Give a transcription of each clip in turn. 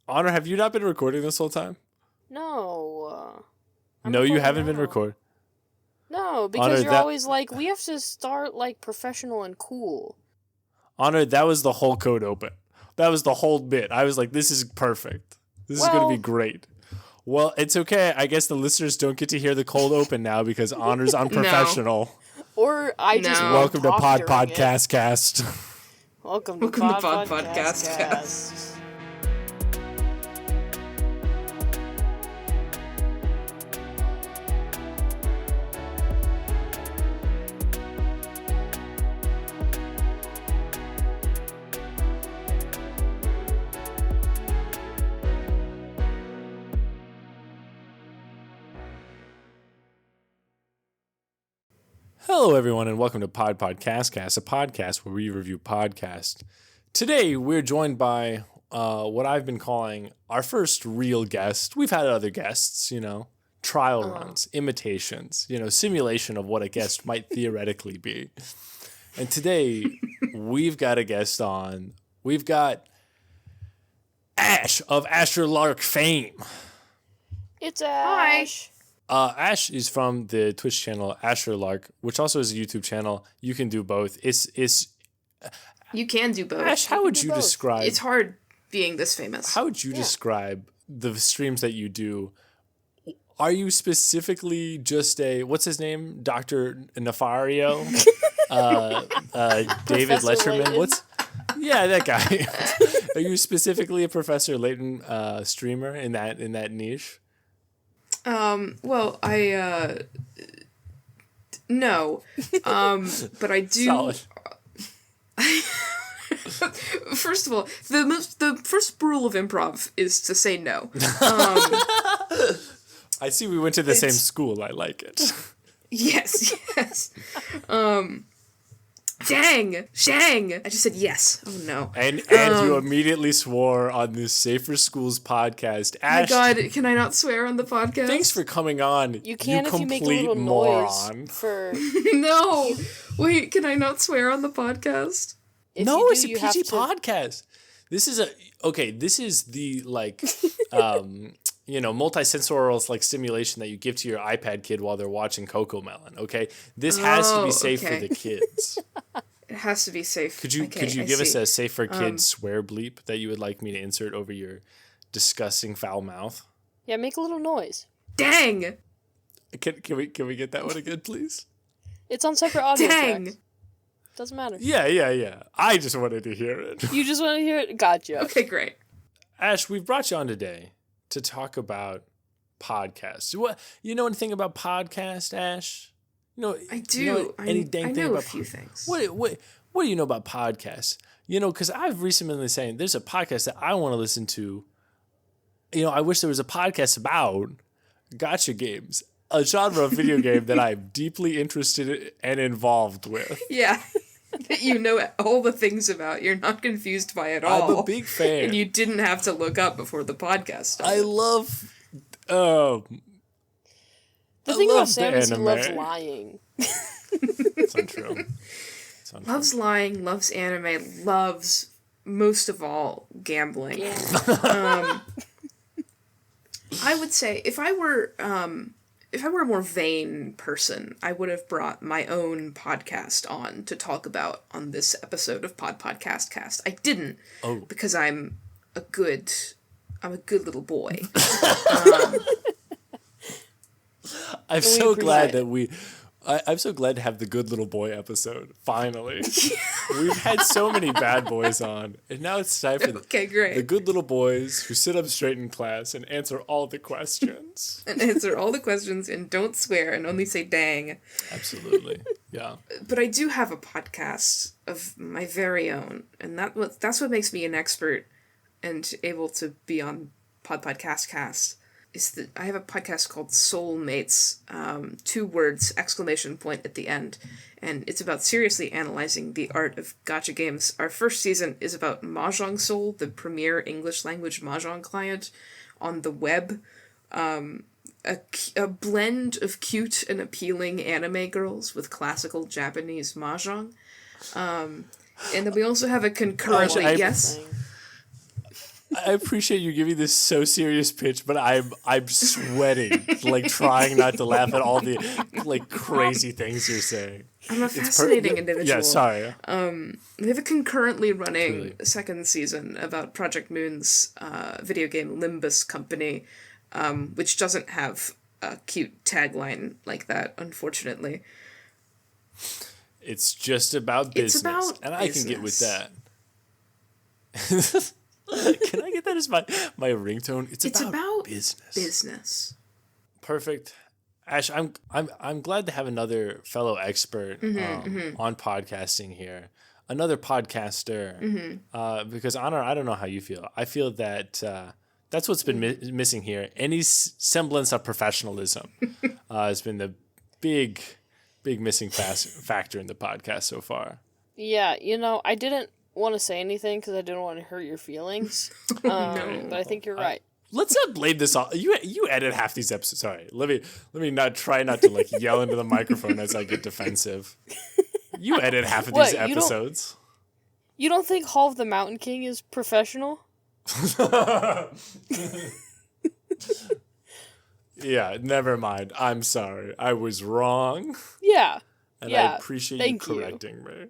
Honor, have you not been recording this whole time? No. No, you haven't been recording. No, because Honor, you're always like, we have to start like professional and cool. Honor, that was the whole code open. That was the whole bit. I was like, this is perfect. This is going to be great. Well, it's okay. I guess the listeners don't get to hear the cold open now because Honor's unprofessional. No. Or I just Welcome to Pod Podcast Cast. Welcome to Pod Podcast Cast. Hello, everyone, and welcome to Podcast Cast, a podcast where we review podcasts. Today, we're joined by what I've been calling our first real guest. We've had other guests, trial runs, imitations, simulation of what a guest might theoretically be. And today, we've got a guest on. We've got Ash of Asher Lark fame. It's Ash. Ash is from the Twitch channel Asher Lark, which also is a YouTube channel. You can do both. You can do both. Ash, how would you describe? It's hard being this famous. How would you describe the streams that you do? Are you specifically just what's his name, Dr. Nefario, David Letterman? That guy. Are you specifically a Professor Layton streamer in that niche? Well, no, but I do. Solid. First of all, the first rule of improv is to say no. I see we went to the same school. I like it. Yes. Shang! I just said yes. Oh no. And you immediately swore on this Safer Schools podcast. Ash, my God, can I not swear on the podcast? Thanks for coming on. You can if you make a little moron. noise for... No! Wait, can I not swear on the podcast? No, it's a PG podcast. This is the multisensorial stimulation that you give to your iPad kid while they're watching Cocomelon. Okay, this has to be safe for the kids. It has to be safe. Could you give us a safe for kids swear bleep that you would like me to insert over your disgusting foul mouth? Yeah, make a little noise. Dang. Can we get that one again, please? It's on separate audio tracks. Doesn't matter. Yeah. I just wanted to hear it. You just want to hear it? Gotcha. Okay, great. Ash, we've brought you on today to talk about podcasts. You know anything about podcasts, Ash? I do. I know a few things. What do you know about podcasts? Because I've recently been saying there's a podcast that I want to listen to. I wish there was a podcast about gacha games, a genre of video game that I'm deeply interested and involved with. Yeah. That you know all the things about. You're not confused by it all. I'm a big fan. And you didn't have to look up before the podcast started. I love... the thing about Sam is he loves lying. It's untrue. Loves lying, loves anime, loves, most of all, gambling. I would say, if I were a more vain person, I would have brought my own podcast on to talk about on this episode of Podcast Cast. I didn't, because I'm a good little boy. I'm so glad I'm so glad to have the good little boy episode. Finally, we've had so many bad boys on, and now it's time for the good little boys who sit up straight in class and answer all the questions. And don't swear and only say dang. Absolutely, yeah. But I do have a podcast of my very own, and that's what makes me an expert and able to be on Podcast Cast. Is that I have a podcast called Soulmates, 2 words, exclamation point at the end, and it's about seriously analyzing the art of gacha games. Our first season is about Mahjong Soul, the premier English language Mahjong client on the web, a blend of cute and appealing anime girls with classical Japanese Mahjong, and then we also have a concurrently I appreciate you giving this so serious pitch, but I'm sweating, like trying not to laugh at all the like crazy things you're saying. I'm a fascinating individual. Yeah, sorry. They have a concurrently running second season about Project Moon's video game Limbus company, which doesn't have a cute tagline like that, unfortunately. It's just about business, and I can get with that. Can I get that as my ringtone? It's about business. Perfect. Ash, I'm glad to have another fellow expert on podcasting here, another podcaster. Because Honor, I don't know how you feel. I feel that that's what's been missing here. Any semblance of professionalism has been the big missing factor in the podcast so far. Yeah, I didn't want to say anything because I didn't want to hurt your feelings. But I think you're right. Let's not blame this on you. Edit half these episodes. Sorry, let me not try not to like yell into the microphone as I get defensive. You edit half of these episodes. You don't think Hall of the Mountain King is professional? Yeah, never mind. I'm sorry. I was wrong. Yeah. And I appreciate you correcting me.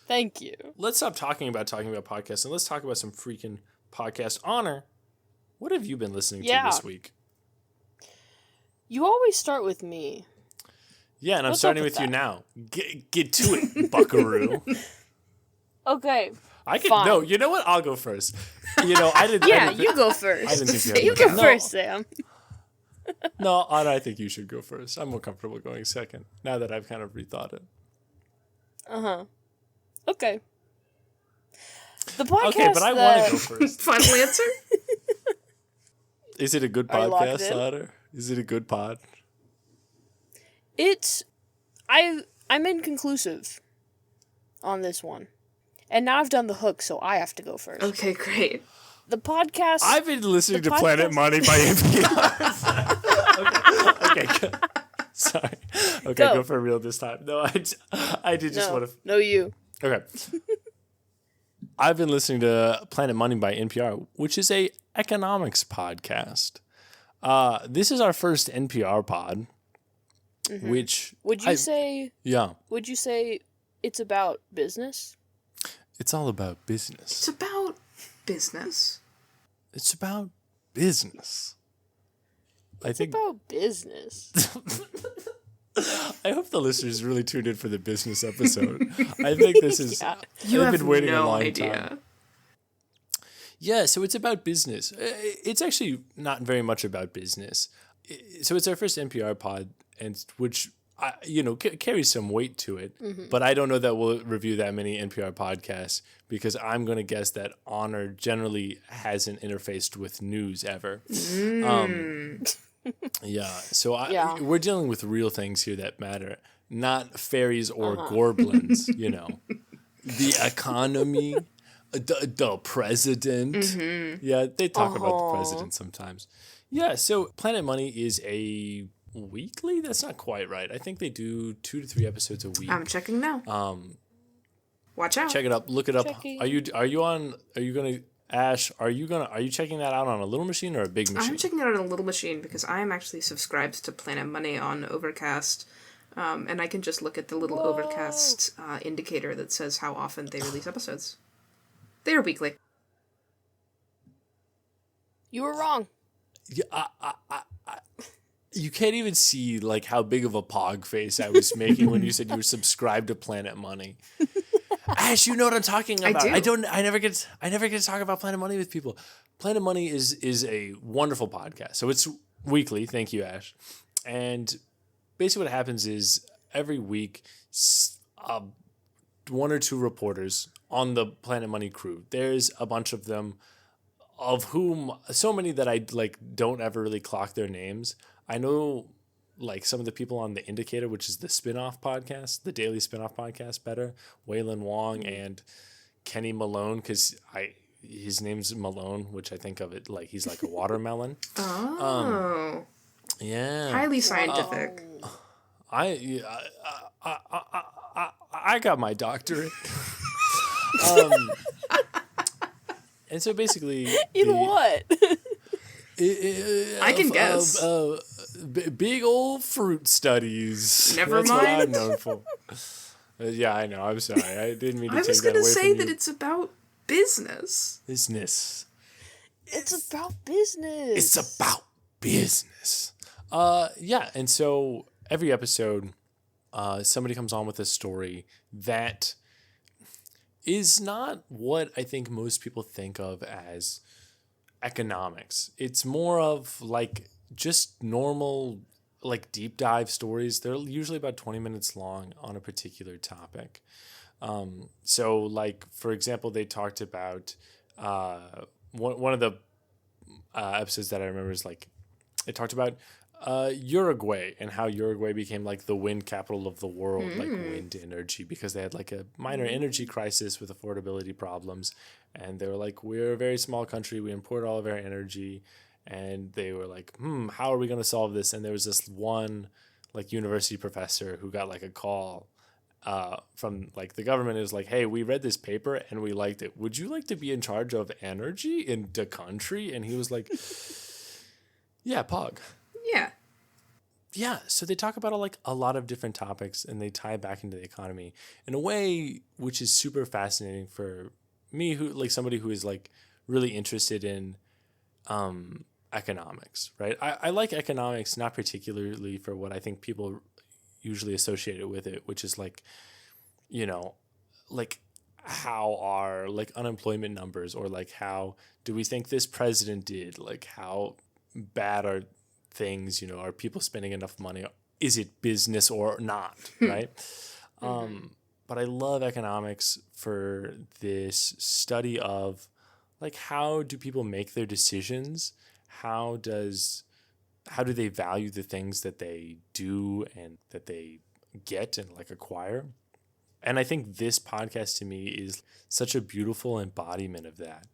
Thank you. Let's stop talking about podcasts and let's talk about some freaking podcast. Honor, what have you been listening to this week? You always start with me. Yeah, and I'm starting with you now. Get to it, buckaroo. Okay. I can. No, you know what? I'll go first. I didn't. Yeah, you go first. I didn't think you go first, Sam. No, Anna, I think you should go first. I'm more comfortable going second now that I've kind of rethought it. Okay. The podcast. Okay, but I want to go first. Final answer? Is it a good podcast, Otter? Is it a good pod? I'm inconclusive on this one. And now I've done the hook, so I have to go first. Okay, great. The podcast... I've been listening to Planet Money by NPR. Okay, good. Sorry. Okay, go for real this time. No, I did just want to... No, you. Okay. I've been listening to Planet Money by NPR, which is a economics podcast. This is our first NPR pod, which... Would you say... Yeah. Would you say it's about business? It's all about business. It's about business. It's about business. It's about business. I hope the listeners really tuned in for the business episode. I think this is... You have been waiting no a long idea. time. Yeah, so it's about business. It's actually not very much about business. So it's our first NPR pod, and which... carries some weight to it, but I don't know that we'll review that many NPR podcasts because I'm going to guess that Honor generally hasn't interfaced with news ever. We're dealing with real things here that matter, not fairies or goblins, The economy, the president. Yeah, they talk about the president sometimes. Yeah, so Planet Money is a... weekly? That's not quite right. I think they do 2 to 3 episodes a week. I'm checking now. Watch out. Check it up. Look it up. Checking. Are you checking that out on a little machine or a big machine? I'm checking it out on a little machine because I am actually subscribed to Planet Money on Overcast. And I can just look at the little Overcast indicator that says how often they release episodes. They are weekly. You were wrong. Yeah, you can't even see like how big of a pog face I was making when you said you were subscribed to Planet Money. Ash, you know what I'm talking about. I do. I never get to talk about Planet Money with people. Planet Money is a wonderful podcast. So it's weekly. Thank you, Ash. And basically what happens is every week, 1 or 2 reporters on the Planet Money crew. There's a bunch of them, of whom so many that I don't ever really clock their names. I know some of the people on The Indicator, which is the spin-off podcast, the daily spin-off podcast better, Waylon Wong and Kenny Malone, because his name's Malone, which I think of it like he's like a watermelon. Oh. Yeah. Highly scientific. I got my doctorate. And so basically, In what? I can guess. Big old fruit studies. Never That's mind. what I'm known for. Yeah, I know. I'm sorry. I didn't mean to I take was that gonna away say from that you. it's about business. Business. It's about business. It's about business. Yeah, and so every episode, somebody comes on with a story that is not what I think most people think of as economics. It's more of like just normal, like deep dive stories. They're usually about 20 minutes long on a particular topic. So, like, for example, they talked about one of the episodes that I remember is like, it talked about Uruguay and how Uruguay became like the wind capital of the world, like wind energy, because they had like a minor energy crisis with affordability problems. And they were like, we're a very small country. We import all of our energy. And they were like, how are we going to solve this? And there was this one like university professor who got like a call from like the government. It was like, hey, we read this paper and we liked it. Would you like to be in charge of energy in the country? And he was like, yeah, Pog. Yeah. Yeah, so they talk about like a lot of different topics and they tie it back into the economy in a way which is super fascinating for me, who like somebody who is like really interested in economics, right? I like economics not particularly for what I think people usually associate it with it, which is like, you know, like how are like unemployment numbers, or like how do we think this president did, like how bad are things, you know, are people spending enough money, is it business or not, right? But I love economics for this study of like how do people make their decisions, how do they value the things that they do and that they get and like acquire. And I think this podcast to me is such a beautiful embodiment of that.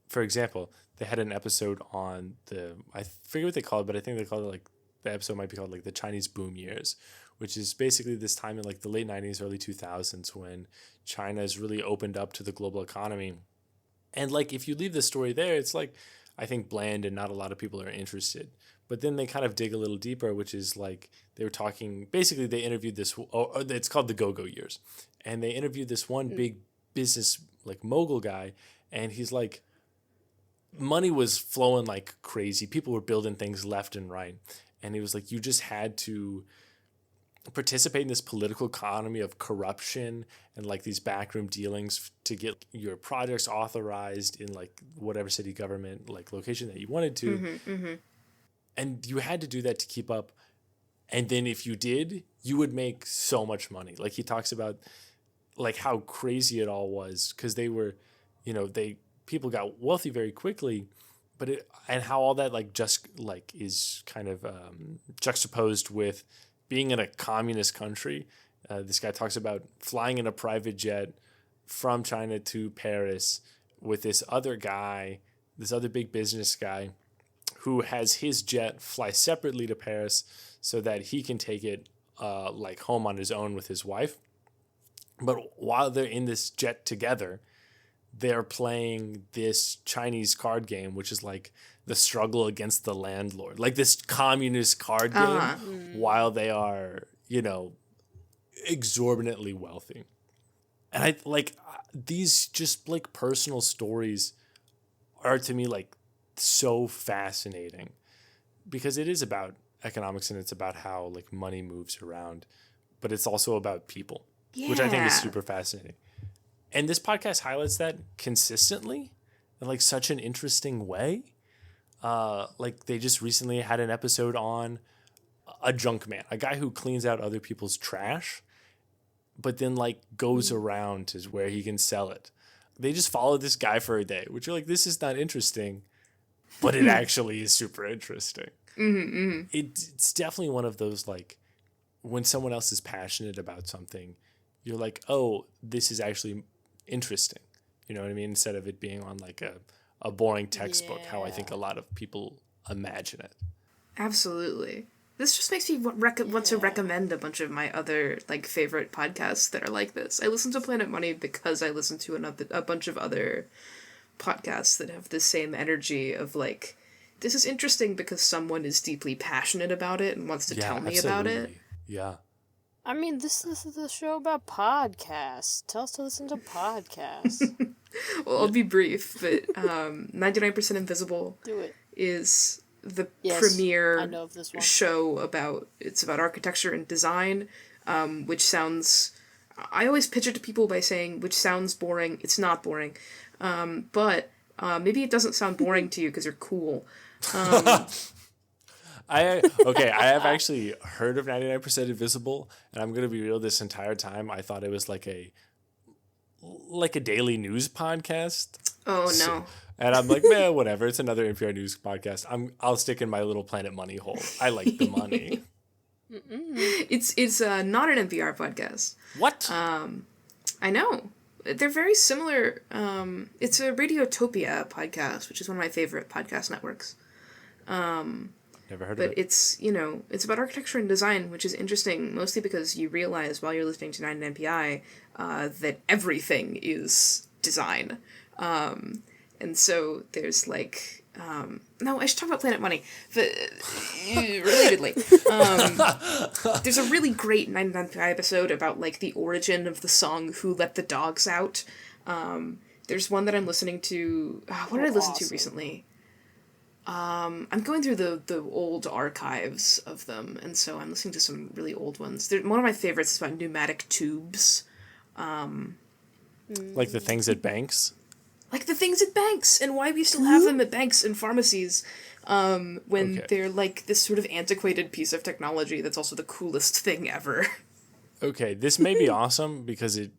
For example, they had an episode on I forget what they called it, but I think they called it like, the episode might be called like the Chinese boom years, which is basically this time in like the late 90s, early 2000s when China has really opened up to the global economy. And like, if you leave the story there, it's like, I think bland and not a lot of people are interested. But then they kind of dig a little deeper, which is like, they were talking, basically they interviewed this, it's called the Go-Go years. And they interviewed this one big business like mogul guy. And he's like, money was flowing like crazy. People were building things left and right. And he was like, you just had to participate in this political economy of corruption and like these backroom dealings to get your projects authorized in like whatever city government like location that you wanted to. And you had to do that to keep up. And then if you did, you would make so much money. Like he talks about like how crazy it all was, because they were, you know, people got wealthy very quickly, and how all that like just like is kind of juxtaposed with being in a communist country. This guy talks about flying in a private jet from China to Paris with this other guy, this other big business guy, who has his jet fly separately to Paris so that he can take it like home on his own with his wife. But while they're in this jet together, they're playing this Chinese card game, which is like the struggle against the landlord, like this communist card game, while they are, you know, exorbitantly wealthy. And I like these just like personal stories are to me like so fascinating, because it is about economics and it's about how like money moves around, but it's also about people, which I think is super fascinating. And this podcast highlights that consistently in like such an interesting way. Like they just recently had an episode on a junk man, a guy who cleans out other people's trash, but then like goes around to where he can sell it. They just follow this guy for a day, which you're like, this is not interesting, but it actually is super interesting. It's definitely one of those, like, when someone else is passionate about something, you're like, oh, this is actually interesting. You know what I mean? Instead of it being on like a boring textbook, how I think a lot of people imagine it. Absolutely. This just makes me want to recommend a bunch of my other like favorite podcasts that are like this. I listen to Planet Money because I listen to a bunch of other podcasts that have the same energy of like, this is interesting because someone is deeply passionate about it and wants to tell me about it. Yeah. I mean, this is the show about podcasts. Tell us to listen to podcasts. Well, I'll be brief, but 99% Invisible Do it. is the Yes, I premier know of this one. show about architecture and design, which sounds, I always pitch it to people by saying, which sounds boring. It's not boring. But maybe it doesn't sound boring to you because you're cool. I have actually heard of 99% Invisible, and I'm gonna be real. This entire time, I thought it was like a daily news podcast. Oh no! And I'm like, man, whatever. It's another NPR news podcast. I'll stick in my little Planet Money hole. I like the money. It's not an NPR podcast. What? I know. They're very similar. It's a Radiotopia podcast, which is one of my favorite podcast networks. Never heard of But it. it's, it's about architecture and design, which is interesting, mostly because you realize while you're listening to 99PI that everything is design. And so there's like, no, I should talk about Planet Money, but relatedly. There's a really great 99PI episode about like the origin of the song Who Let the Dogs Out. There's one that I'm listening to, what did I listen to recently? I'm going through the old archives of them, and so I'm listening to some really old ones. One of my favorites is about pneumatic tubes. Like the things at banks? Like the things at banks, and why we still have them at banks and pharmacies, when they're like this sort of antiquated piece of technology that's also the coolest thing ever. Okay, this may be awesome because it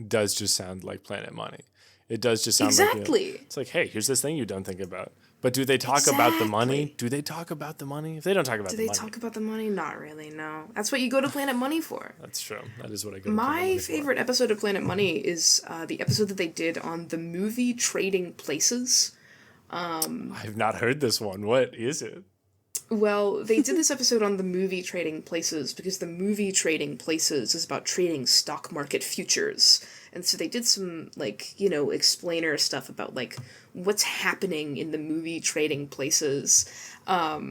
does just sound like Planet Money. It does just sound like, it's like, hey, here's this thing you don't think about. But do they talk about the money? Do they talk about the money? If they don't talk about the money. Do they talk about the money? Not really, no. That's what you go to Planet Money for. That's true. That is what I go to My Planet Money favorite episode of Planet Money is the episode that they did on the movie Trading Places. I've not heard this one. What is it? Well, they did this episode on the movie Trading Places because the movie Trading Places is about trading stock market futures. And so they did some, like, explainer stuff about, like, what's happening in the movie Trading Places. Not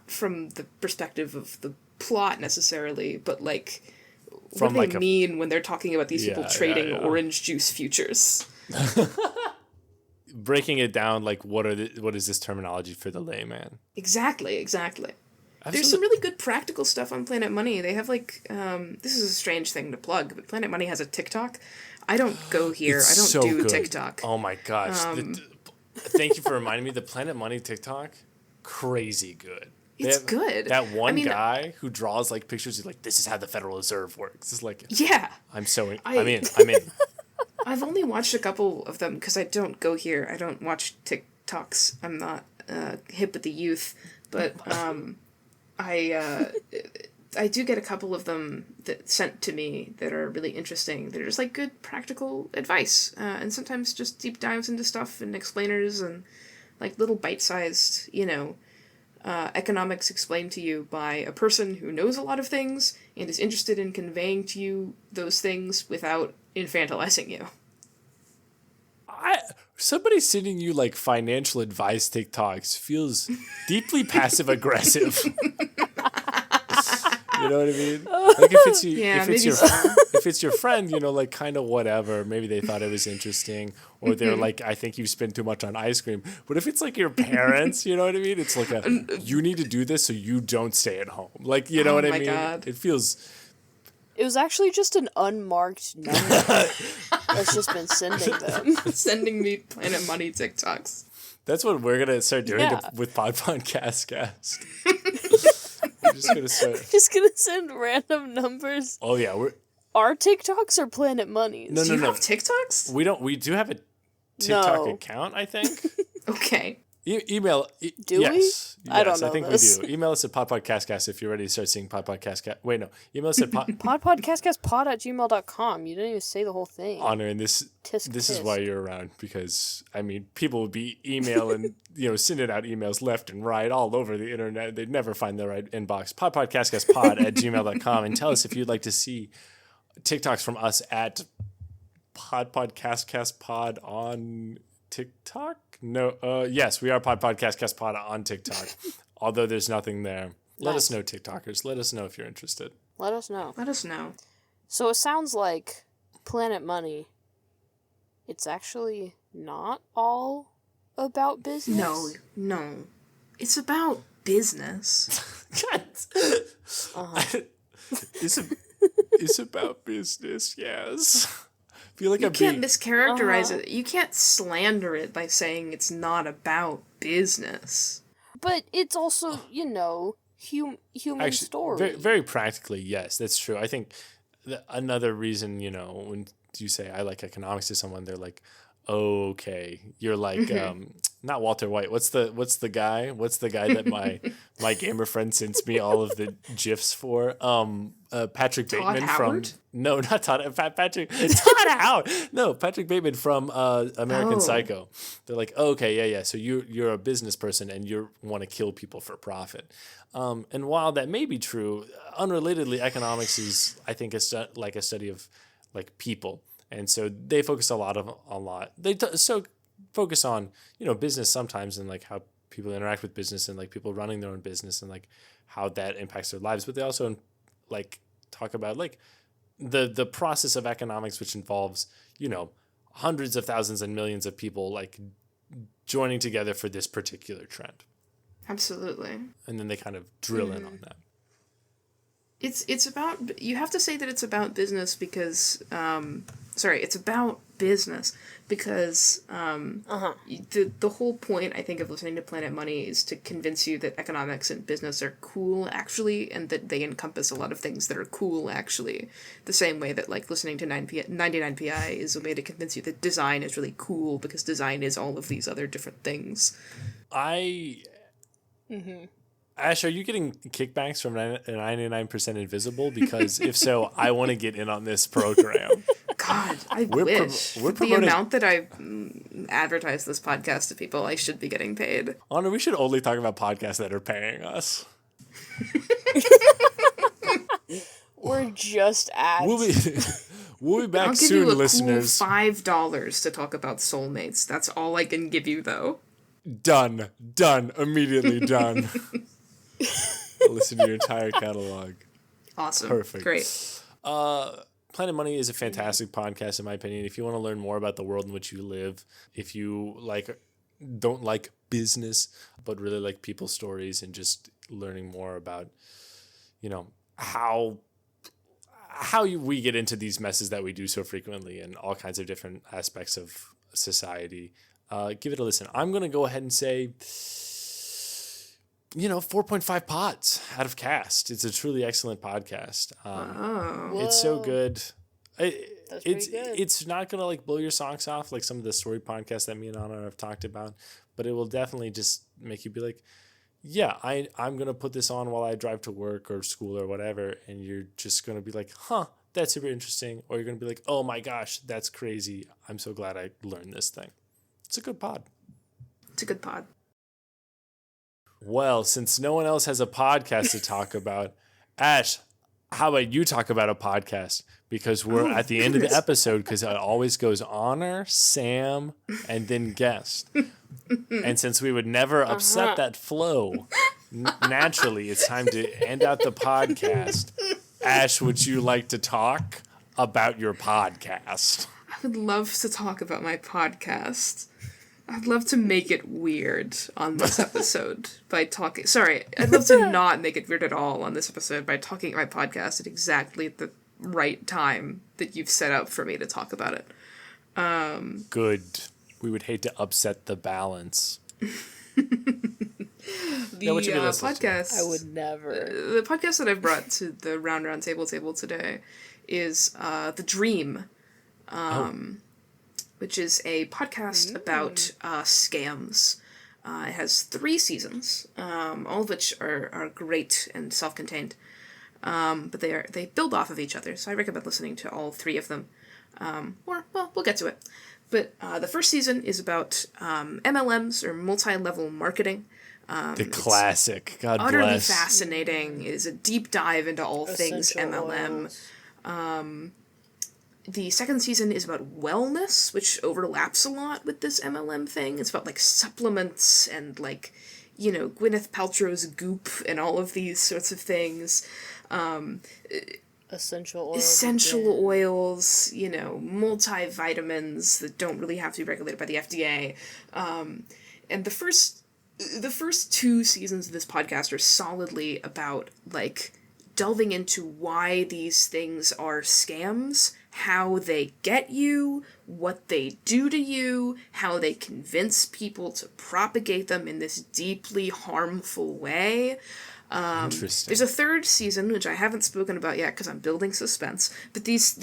from the perspective of the plot necessarily, but, like, what do they mean when they're talking about these people trading orange juice futures? Breaking it down, like, what is this terminology for the layman? Exactly. Absolutely. There's some really good practical stuff on Planet Money. They have, like, this is a strange thing to plug, but Planet Money has a TikTok. I don't go here. I don't do good. TikTok. Oh my gosh. Thank you for reminding me. The Planet Money TikTok, crazy good. It's good. That one guy who draws, like, pictures, he's like, this is how the Federal Reserve works. It's like, yeah. I'm in. I'm in. I've only watched a couple of them because I don't go here. I don't watch TikToks. I'm not hip with the youth. But I do get a couple of them that sent to me that are really interesting. They're just like good practical advice, and sometimes just deep dives into stuff and explainers and like little bite-sized, economics explained to you by a person who knows a lot of things and is interested in conveying to you those things without infantilizing you. Somebody sending you like financial advice TikToks feels deeply passive aggressive. You know what I mean? Like if it's your friend, like kind of whatever. Maybe they thought it was interesting, or they're like, I think you spend too much on ice cream. But if it's like your parents, you know what I mean? It's like you need to do this so you don't stay at home. Like, you know what I mean? God. It feels. It was actually just an unmarked number that's just been sending them. Sending me Planet Money TikToks. That's what we're gonna start doing with Podcast Cast. We're just gonna send random numbers. Oh yeah, our TikToks are Planet Money's. No. Do you have TikToks? We don't. We do have a TikTok account, I think. Okay. Email. Do we? I don't know. I think this. We do. Email us at podpodcastcast if you're ready to start seeing Podpodcast. Wait, no. Email us at podpodcastcastpod@gmail.com. You didn't even say the whole thing. Honor, and this is why you're around, because people would be emailing, sending out emails left and right all over the internet. They'd never find the right inbox. Podpodcastcastpod@gmail.com, and tell us if you'd like to see TikToks from us at Podcast Pod on TikTok? No, yes, we are Podcast Pod on TikTok. Although there's nothing there. Let us know, TikTokers. Let us know if you're interested. Let us know. Let us know. So it sounds like Planet Money, it's actually not all about business? No. It's about business. It's about business, yes. I feel like you can't mischaracterize it. You can't slander it by saying it's not about business. But it's also, human story. Very, very practically, yes, that's true. I think another reason, when you say I like economics to someone, they're like, oh, okay, you're like not Walter White. What's the guy? What's the guy that my gamer friend sends me all of the gifs for? Patrick Bateman Howard? from no, not Todd. Patrick Howard. No, Patrick Bateman from American Psycho. They're like, oh, okay, yeah. So you're a business person and you want to kill people for profit. And while that may be true, unrelatedly, economics is, I think, a study of like people. And so they focus a lot. They focus on, business sometimes and like how people interact with business and like people running their own business and like how that impacts their lives. But they also like talk about like the process of economics, which involves, hundreds of thousands and millions of people like joining together for this particular trend. Absolutely. And then they kind of drill in on that. It's about, you have to say that it's about business because, it's about business because the whole point, I think, of listening to Planet Money is to convince you that economics and business are cool, actually, and that they encompass a lot of things that are cool, actually. The same way that, like, listening to 99PI is a way to convince you that design is really cool because design is all of these other different things. Ash, are you getting kickbacks from 99% Invisible? Because if so, I want to get in on this program. God, I wish. We're the amount that I advertise this podcast to people, I should be getting paid. Honor, we should only talk about podcasts that are paying us. We're just ads. We'll be back I'll give soon, you a listeners. Cool $5 to talk about soulmates. That's all I can give you, though. Done. Immediately done. I'll listen to your entire catalog. Awesome. Perfect. Great. Planet Money is a fantastic podcast, in my opinion. If you want to learn more about the world in which you live, if you don't like business, but really like people's stories and just learning more about, how we get into these messes that we do so frequently and all kinds of different aspects of society, give it a listen. I'm going to go ahead and say, 4.5 pods out of cast. It's a truly excellent podcast. It's so good. It's not gonna blow your socks off like some of the story podcasts that me and Anna have talked about, but it will definitely just make you be like, yeah, I'm gonna put this on while I drive to work or school or whatever, and you're just gonna be like, huh, that's super interesting, or you're gonna be like, oh my gosh, that's crazy. I'm so glad I learned this thing. It's a good pod. Well, since no one else has a podcast to talk about, Ash, how about you talk about a podcast? Because we're at the end of the episode, because it always goes Honor, Sam, and then guest. And since we would never upset that flow, naturally, it's time to end out the podcast. Ash, would you like to talk about your podcast? I would love to talk about my podcast. I'd love to make it weird on this episode by talking... Sorry, I'd love to not make it weird at all on this episode by talking about my podcast at exactly the right time that you've set up for me to talk about it. Good. We would hate to upset the balance. Podcast... I would never. The podcast that I've brought to the Round Table today is The Dream. Which is a podcast about scams. It has 3 seasons, all of which are great and self-contained. But they build off of each other, so I recommend listening to all 3 of them. We'll get to it. But the first season is about MLMs, or multi-level marketing. The classic. God bless. Utterly fascinating. It is a deep dive into all things MLM. The second season is about wellness, which overlaps a lot with this MLM thing. It's about, like, supplements and, like, you know, Gwyneth Paltrow's Goop and all of these sorts of things. Essential oils, you know, multivitamins that don't really have to be regulated by the FDA. And the first two seasons of this podcast are solidly about, like, delving into why these things are scams, how they get you, what they do to you, how they convince people to propagate them in this deeply harmful way. Interesting. There's a third season, which I haven't spoken about yet because I'm building suspense, but these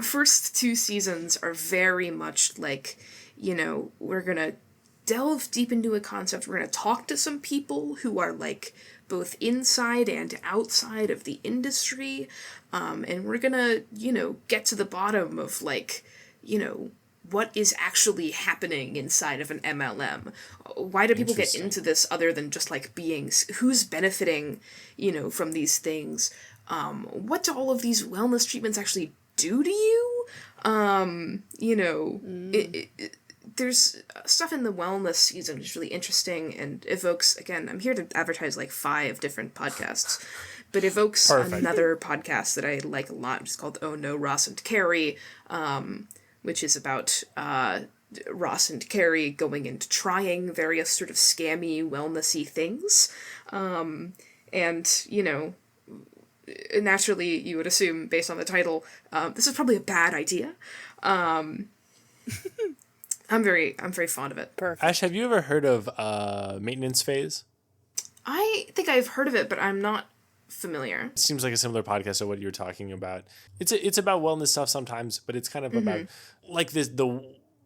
first two seasons are very much like, you know, we're gonna delve deep into a concept, we're gonna talk to some people who are, like, both inside and outside of the industry, and we're gonna, you know, get to the bottom of, like, you know, what is actually happening inside of an MLM. Why do people get into this other than just, like, beings? Who's benefiting, you know, from these things? What do all of these wellness treatments actually do to you? You know, there's stuff in the wellness season which is really interesting and evokes, again, I'm here to advertise, like, 5 different podcasts, but evokes another podcast that I like a lot, which is called Oh No, Ross and Carrie, which is about Ross and Carrie going into trying various sort of scammy, wellnessy things. And, you know, naturally you would assume, based on the title, this is probably a bad idea. I'm very fond of it. Perfect. Ash, have you ever heard of Maintenance Phase? I think I've heard of it, but I'm not familiar. It seems like a similar podcast to what you're talking about. It's about wellness stuff sometimes, but it's kind of about, like, the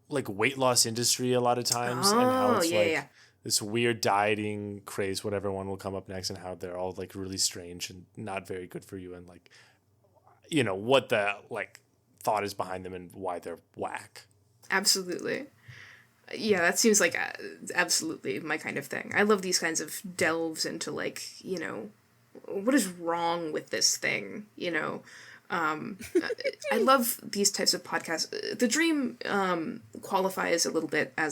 weight loss industry a lot of times, and how it's this weird dieting craze, whatever one will come up next, and how they're all, like, really strange and not very good for you, and, like, you know, what the, like, thought is behind them and why they're whack. Absolutely. Yeah, that seems like absolutely my kind of thing. I love these kinds of delves into, like, you know, what is wrong with this thing, you know? I love these types of podcasts. The Dream qualifies a little bit, I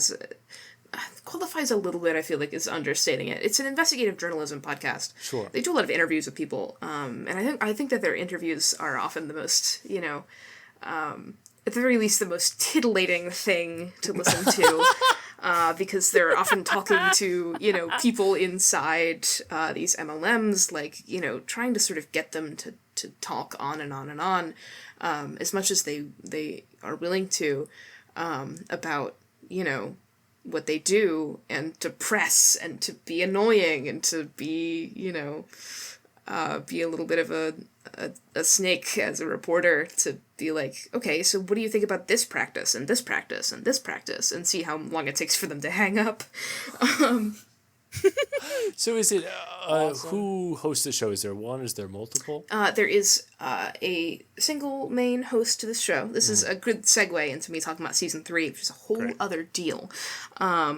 feel like, is understating it. It's an investigative journalism podcast. Sure. They do a lot of interviews with people, and I think that their interviews are often the most, you know, at the very least, the most titillating thing to listen to, because they're often talking to, you know, people inside these MLMs, like, you know, trying to sort of get them to talk on and on and on, as much as they are willing to, about, you know, what they do, and to press, and to be annoying, and to be, you know, be a little bit of a snake as a reporter, to be like, okay, so what do you think about this practice, and this practice, and this practice, and see how long it takes for them to hang up. So is it, Awesome. who hosts the show? Is there one? Is there multiple? There is a single main host to this show. This is a good segue into me talking about season 3, which is a whole other deal. A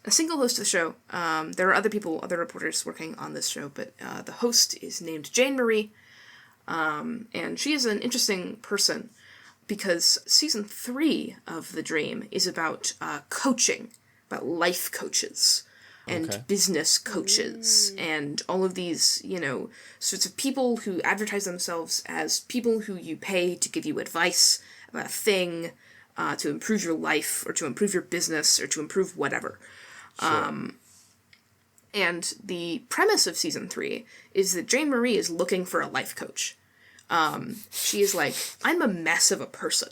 single host of the show. There are other reporters working on this show, but the host is named Jane Marie, and she is an interesting person because season 3 of The Dream is about coaching, about life coaches and business coaches and all of these, you know, sorts of people who advertise themselves as people who you pay to give you advice about a thing, to improve your life or to improve your business or to improve whatever. Sure. And the premise of season 3 is that Jane Marie is looking for a life coach. She is like, I'm a mess of a person.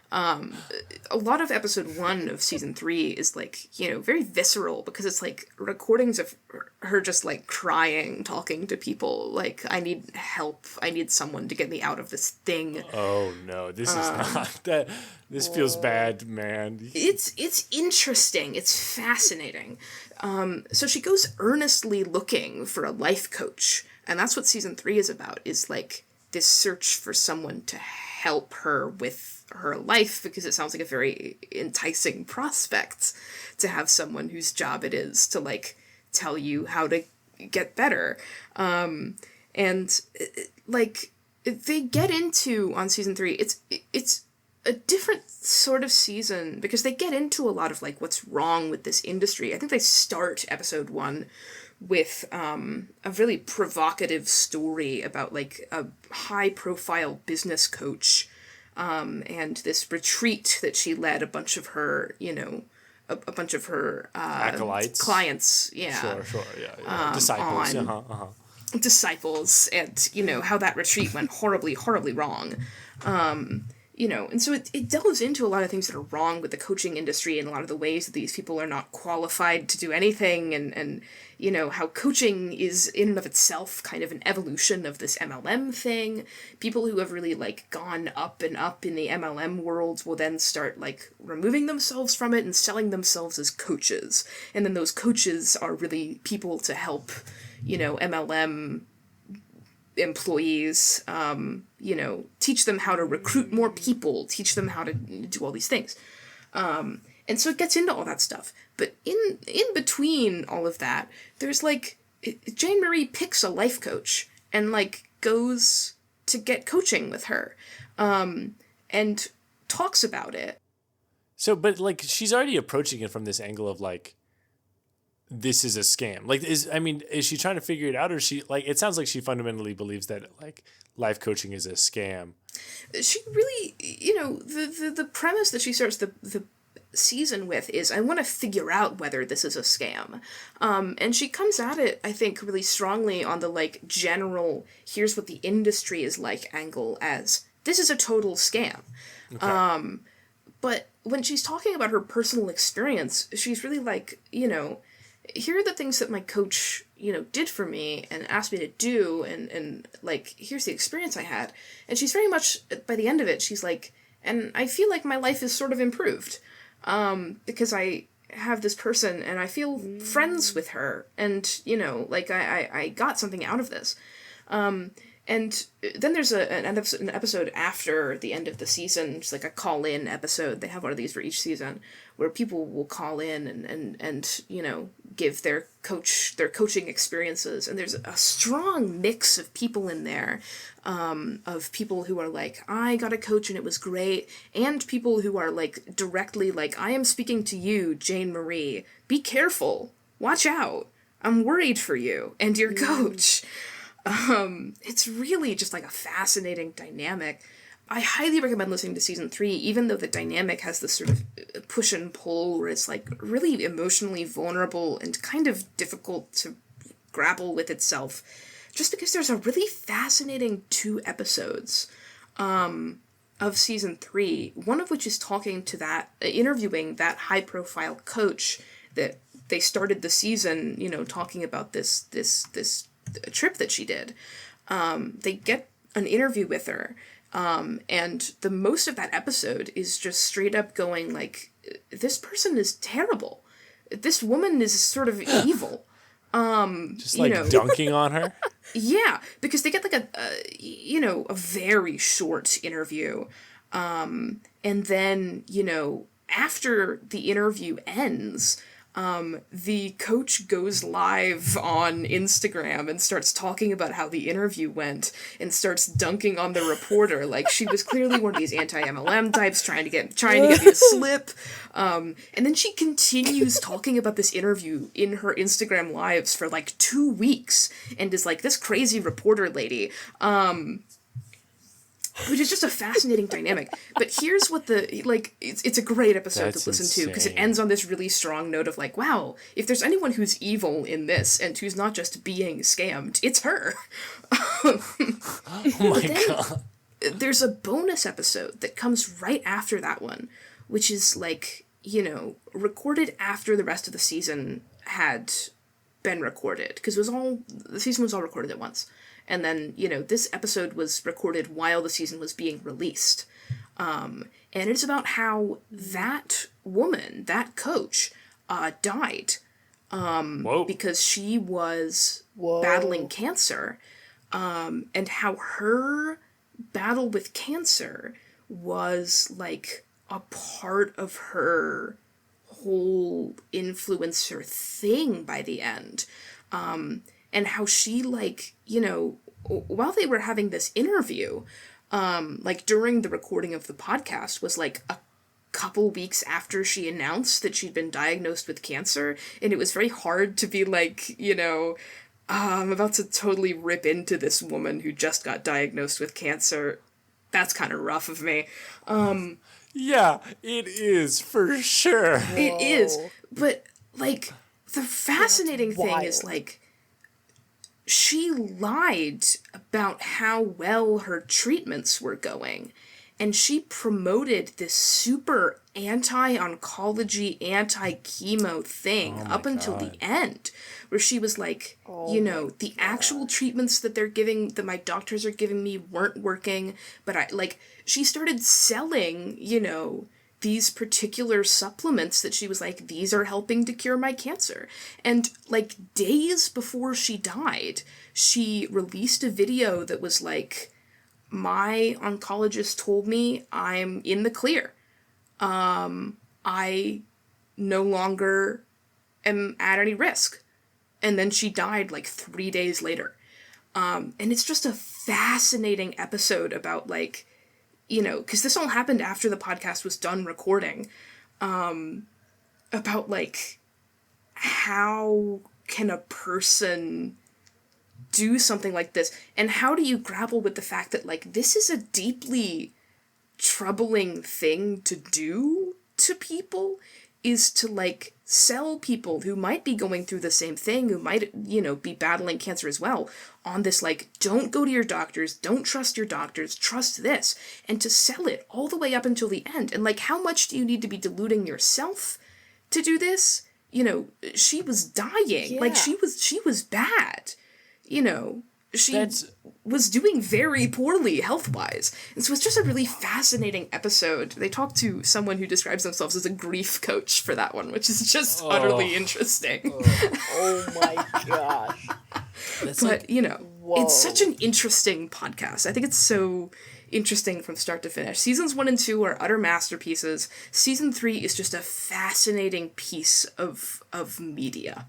A lot of episode 1 of season 3 is, like, you know, very visceral because it's like recordings of her just, like, crying, talking to people, like, I need help, I need someone to get me out of this thing. Oh no, this is not that. This feels bad, man. It's interesting. It's fascinating. So she goes earnestly looking for a life coach, and that's what season 3 is about, is, like, this search for someone to help her with her life, because it sounds like a very enticing prospect to have someone whose job it is to, like, tell you how to get better. And, like, they get into, on season 3, it's a different sort of season, because they get into a lot of, like, what's wrong with this industry. I think they start episode 1 with a really provocative story about, like, a high-profile business coach and this retreat that she led a bunch of her, a bunch of her acolytes, clients, sure, yeah. Disciples, disciples, and how that retreat went horribly wrong. And so it delves into a lot of things that are wrong with the coaching industry, and a lot of the ways that these people are not qualified to do anything, and how coaching is in and of itself kind of an evolution of this MLM thing. People who have really, like, gone up and up in the MLM world will then start, like, removing themselves from it and selling themselves as coaches. And then those coaches are really people to help, MLM employees, teach them how to recruit more people, teach them how to do all these things. And so it gets into all that stuff. But in between all of that, there's, like, Jane Marie picks a life coach and, like, goes to get coaching with her, and talks about it. So, but, like, she's already approaching it from this angle of, like, this is a scam. Like, is she trying to figure it out, or she, like, it sounds like she fundamentally believes that, like, life coaching is a scam. She really, the premise that she starts the season with is, I want to figure out whether this is a scam. And she comes at it, I think, really strongly on the, like, general, here's what the industry is like angle, as this is a total scam. Okay. But when she's talking about her personal experience, she's really like, here are the things that my coach, did for me and asked me to do, and like, here's the experience I had. And she's very much, by the end of it, she's like, and I feel like my life is sort of improved, because I have this person and I feel friends with her, and, like, I got something out of this. And then there's an episode after the end of the season, it's like a call-in episode. They have one of these for each season, where people will call in and give their coaching experiences. And there's a strong mix of people in there, of people who are like, I got a coach and it was great, and people who are, like, directly like, I am speaking to you, Jane Marie. Be careful. Watch out. I'm worried for you and your coach. It's really just, like, a fascinating dynamic. I highly recommend listening to season 3, even though the dynamic has this sort of push and pull where it's, like, really emotionally vulnerable and kind of difficult to grapple with itself, just because there's a really fascinating 2 episodes of season 3, one of which is talking to interviewing that high-profile coach that they started the season, talking about this trip that she did. They get an interview with her, and the most of that episode is just straight up going, like, this person is terrible. This woman is sort of evil. Just, like, dunking on her? Yeah, because they get, like, a very short interview. And then, after the interview ends, the coach goes live on Instagram and starts talking about how the interview went, and starts dunking on the reporter. Like, she was clearly one of these anti-MLM types trying to get me to slip. And then she continues talking about this interview in her Instagram lives for, like, 2 weeks, and is like, this crazy reporter lady. Which is just a fascinating dynamic. But here's what it's a great episode to listen to, because it ends on this really strong note of, like, wow, if there's anyone who's evil in this and who's not just being scammed, it's her. Oh my God. There's a bonus episode that comes right after that one, which is, like, recorded after the rest of the season had been recorded, because the season was all recorded at once. And then, this episode was recorded while the season was being released. And it's about how that woman, that coach, died. Because she was battling cancer. And how her battle with cancer was, like, a part of her whole influencer thing by the end. And how she, like, while they were having this interview, like during the recording of the podcast was like a couple weeks after she announced that she'd been diagnosed with cancer, and it was very hard to be like, you know, I'm about to totally rip into this woman who just got diagnosed with cancer. That's kind of rough of me. Yeah, it is for sure. It is. But, like, the fascinating thing is, like, she lied about how well her treatments were going. And she promoted this super anti-oncology, anti-chemo thing up until the end, where she was like, you know, the actual treatments that they're giving, that my doctors are giving me weren't working, but she started selling, you know, these particular supplements that she was like, these are helping to cure my cancer. And, like, days before she died, she released a video that was like, my oncologist told me I'm in the clear. I no longer am at any risk. And then she died like 3 days later. And it's just a fascinating episode about, like, you know, because this all happened after the podcast was done recording, about, like, how can a person do something like this, and how do you grapple with the fact that, like, this is a deeply troubling thing to do to people, is to, like, sell people who might be going through the same thing, who might, you know, be battling cancer as well, on this, like, don't go to your doctors, don't trust your doctors, trust this, and to sell it all the way up until the end. And, like, how much do you need to be deluding yourself to do this? You know, she was dying. Yeah. Like, she was bad. You know, she was doing very poorly health-wise. And so it's just a really fascinating episode. They talk to someone who describes themselves as a grief coach for that one, which is just utterly interesting. Oh my gosh. But, you know, it's such an interesting podcast. I think it's so interesting from start to finish. Seasons 1 and 2 are utter masterpieces. Season 3 is just a fascinating piece of media.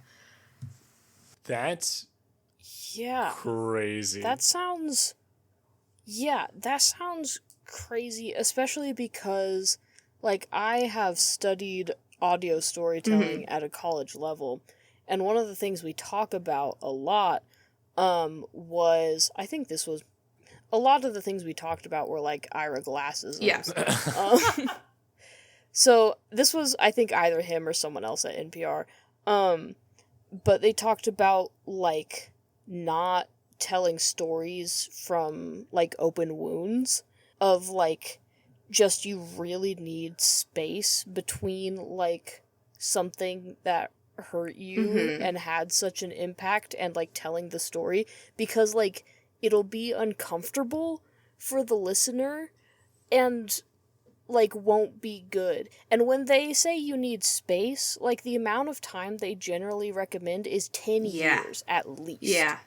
That's Yeah. crazy. That sounds crazy, especially because, like, I have studied audio storytelling at a college level, and one of the things we talk about a lot was, I think this was, a lot of the things we talked about were, like, Ira Glass's. Yeah. So this was, I think, either him or someone else at NPR, but they talked about, like, not telling stories from, like, open wounds, of, like, just you really need space between, like, something that hurt you and had such an impact and, like, telling the story, because, like, it'll be uncomfortable for the listener and, like, won't be good. And when they say you need space, like, the amount of time they generally recommend is 10 years at least. Yeah.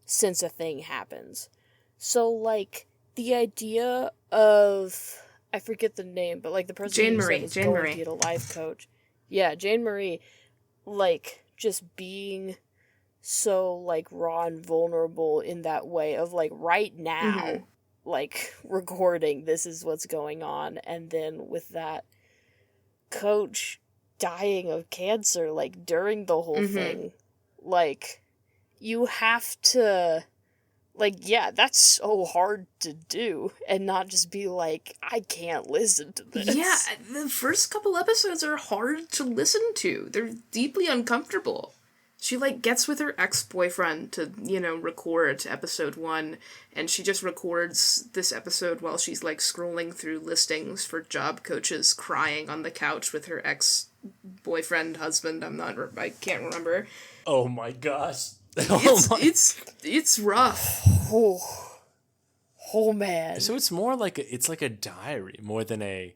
Since a thing happens. So, like, the idea of, I forget the name, but, like, the person Jane who Marie. said is Jane going Marie. to get a life coach. Yeah, Jane Marie, like, just being so, like, raw and vulnerable in that way of, like, right now, like, recording, this is what's going on, and then with that coach dying of cancer, like, during the whole thing, like, you have to, like, yeah, that's so hard to do, and not just be like, I can't listen to this. Yeah, the first couple episodes are hard to listen to. They're deeply uncomfortable. She, like, gets with her ex-boyfriend to, you know, record episode 1, and she just records this episode while she's, like, scrolling through listings for job coaches, crying on the couch with her ex-boyfriend, husband, I can't remember. Oh my gosh. It's rough. Oh man. So it's more like it's like a diary more than a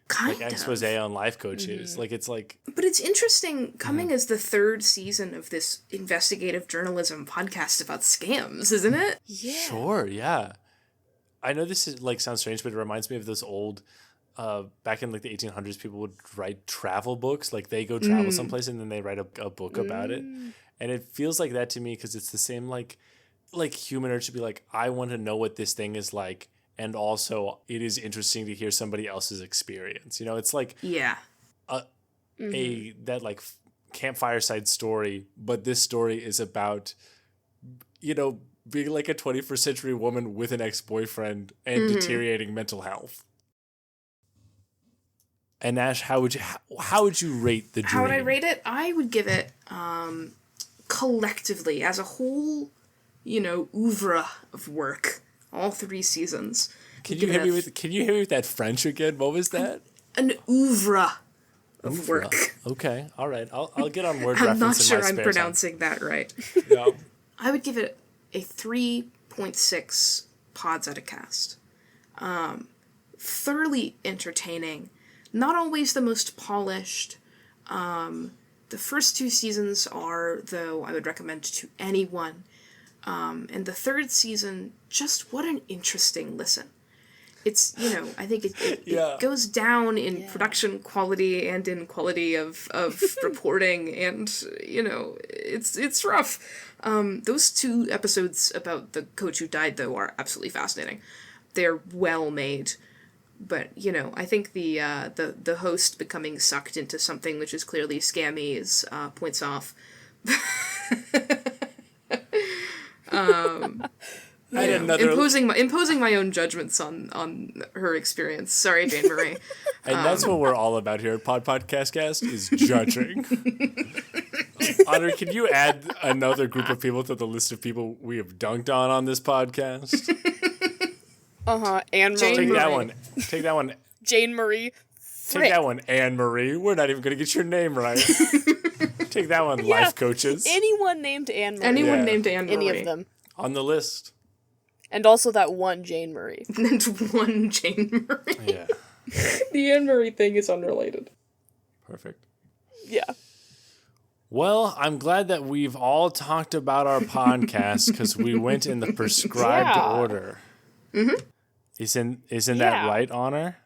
Kind like of. expose on life coaches. Like it's like But it's interesting coming as the third season of this investigative journalism podcast about scams, isn't it? Yeah. sure, yeah. I know this is like sounds strange, but it reminds me of those old back in like the 1800s, people would write travel books. Like they go travel someplace and then they write a book about it. And it feels like that to me because it's the same like like human urge to be like, I want to know what this thing is like, and also it is interesting to hear somebody else's experience. You know, it's like Yeah. a that like campfire side story, but this story is about, you know, being like a 21st century woman with an ex-boyfriend and deteriorating mental health. And Ash, how would you rate The Dream? How would I rate it? I would give it collectively as a whole, you know, oeuvre of work, all 3 seasons. Can you hit me with that French again? What was that? An oeuvre of work. Okay, all right. I'll get on word I'm reference not in sure my I'm spare pronouncing that right. time. No. I would give it a 3.6 pods out of cast. Thoroughly entertaining. Not always the most polished. The first 2 seasons are, though, I would recommend to anyone. And the 3rd season, just what an interesting listen. It's, you know, I think it goes down in production quality and in quality of reporting, and, you know, it's rough. Those 2 episodes about the coach who died, though, are absolutely fascinating. They're well made. But, you know, I think the host becoming sucked into something which is clearly scammy is points off. Imposing my own judgments on her experience. Sorry, Jane Marie. And that's what we're all about here at Podcast Cast, is judging. Honor, can you add another group of people to the list of people we have dunked on this podcast? Anne-Marie. Take that one. Take that one. Jane Marie. Take that one, Anne-Marie. We're not even going to get your name right. Take that one, life coaches. Anyone named Anne-Marie. Anyone named Anne-Marie. Any of them. On the list. And also that one Jane Marie. And one Jane Marie. Yeah. The Anne-Marie thing is unrelated. Perfect. Yeah. Well, I'm glad that we've all talked about our podcast because we went in the prescribed order. Mm-hmm. Isn't that right, Honor?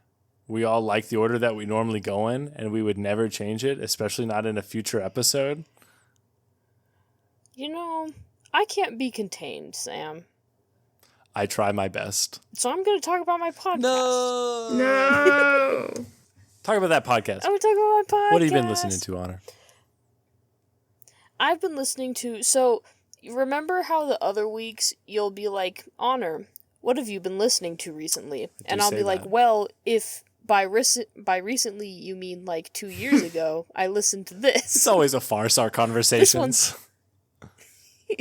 We all like the order that we normally go in, and we would never change it, especially not in a future episode. You know, I can't be contained, Sam. I try my best. So I'm going to talk about my podcast. No. Talk about that podcast. I'm going to talk about my podcast. What have you been listening to, Honor? I've been listening to... So, remember how the other weeks you'll be like, Honor, what have you been listening to recently? And I'll be like, well, if by recently you mean like 2 years ago, I listened to this. It's always a farce, our conversations.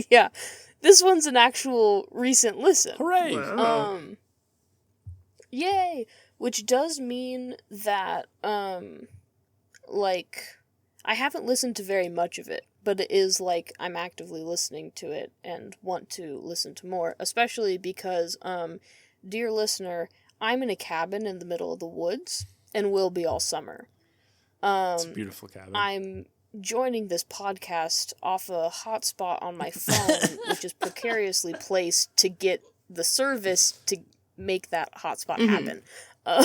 Yeah. This one's an actual recent listen. Hooray! Wow. Yay! Which does mean that, like, I haven't listened to very much of it, but it is like I'm actively listening to it and want to listen to more, especially because, dear listener, I'm in a cabin in the middle of the woods and will be all summer. It's a beautiful cabin. I'm joining this podcast off a hotspot on my phone, which is precariously placed to get the service to make that hotspot happen.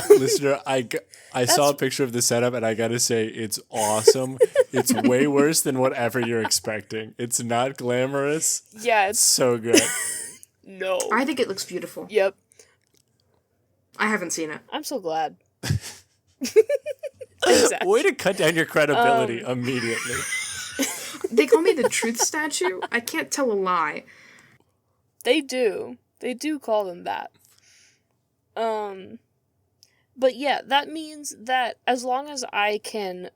Listener, I saw a picture of the setup, and I gotta say, it's awesome. It's way worse than whatever you're expecting. It's not glamorous. Yeah, it's so good. No. I think it looks beautiful. Yep. I haven't seen it. I'm so glad. Way to cut down your credibility immediately. They call me the truth statue. I can't tell a lie. They do. They do call them that. But yeah, that means that as long as I can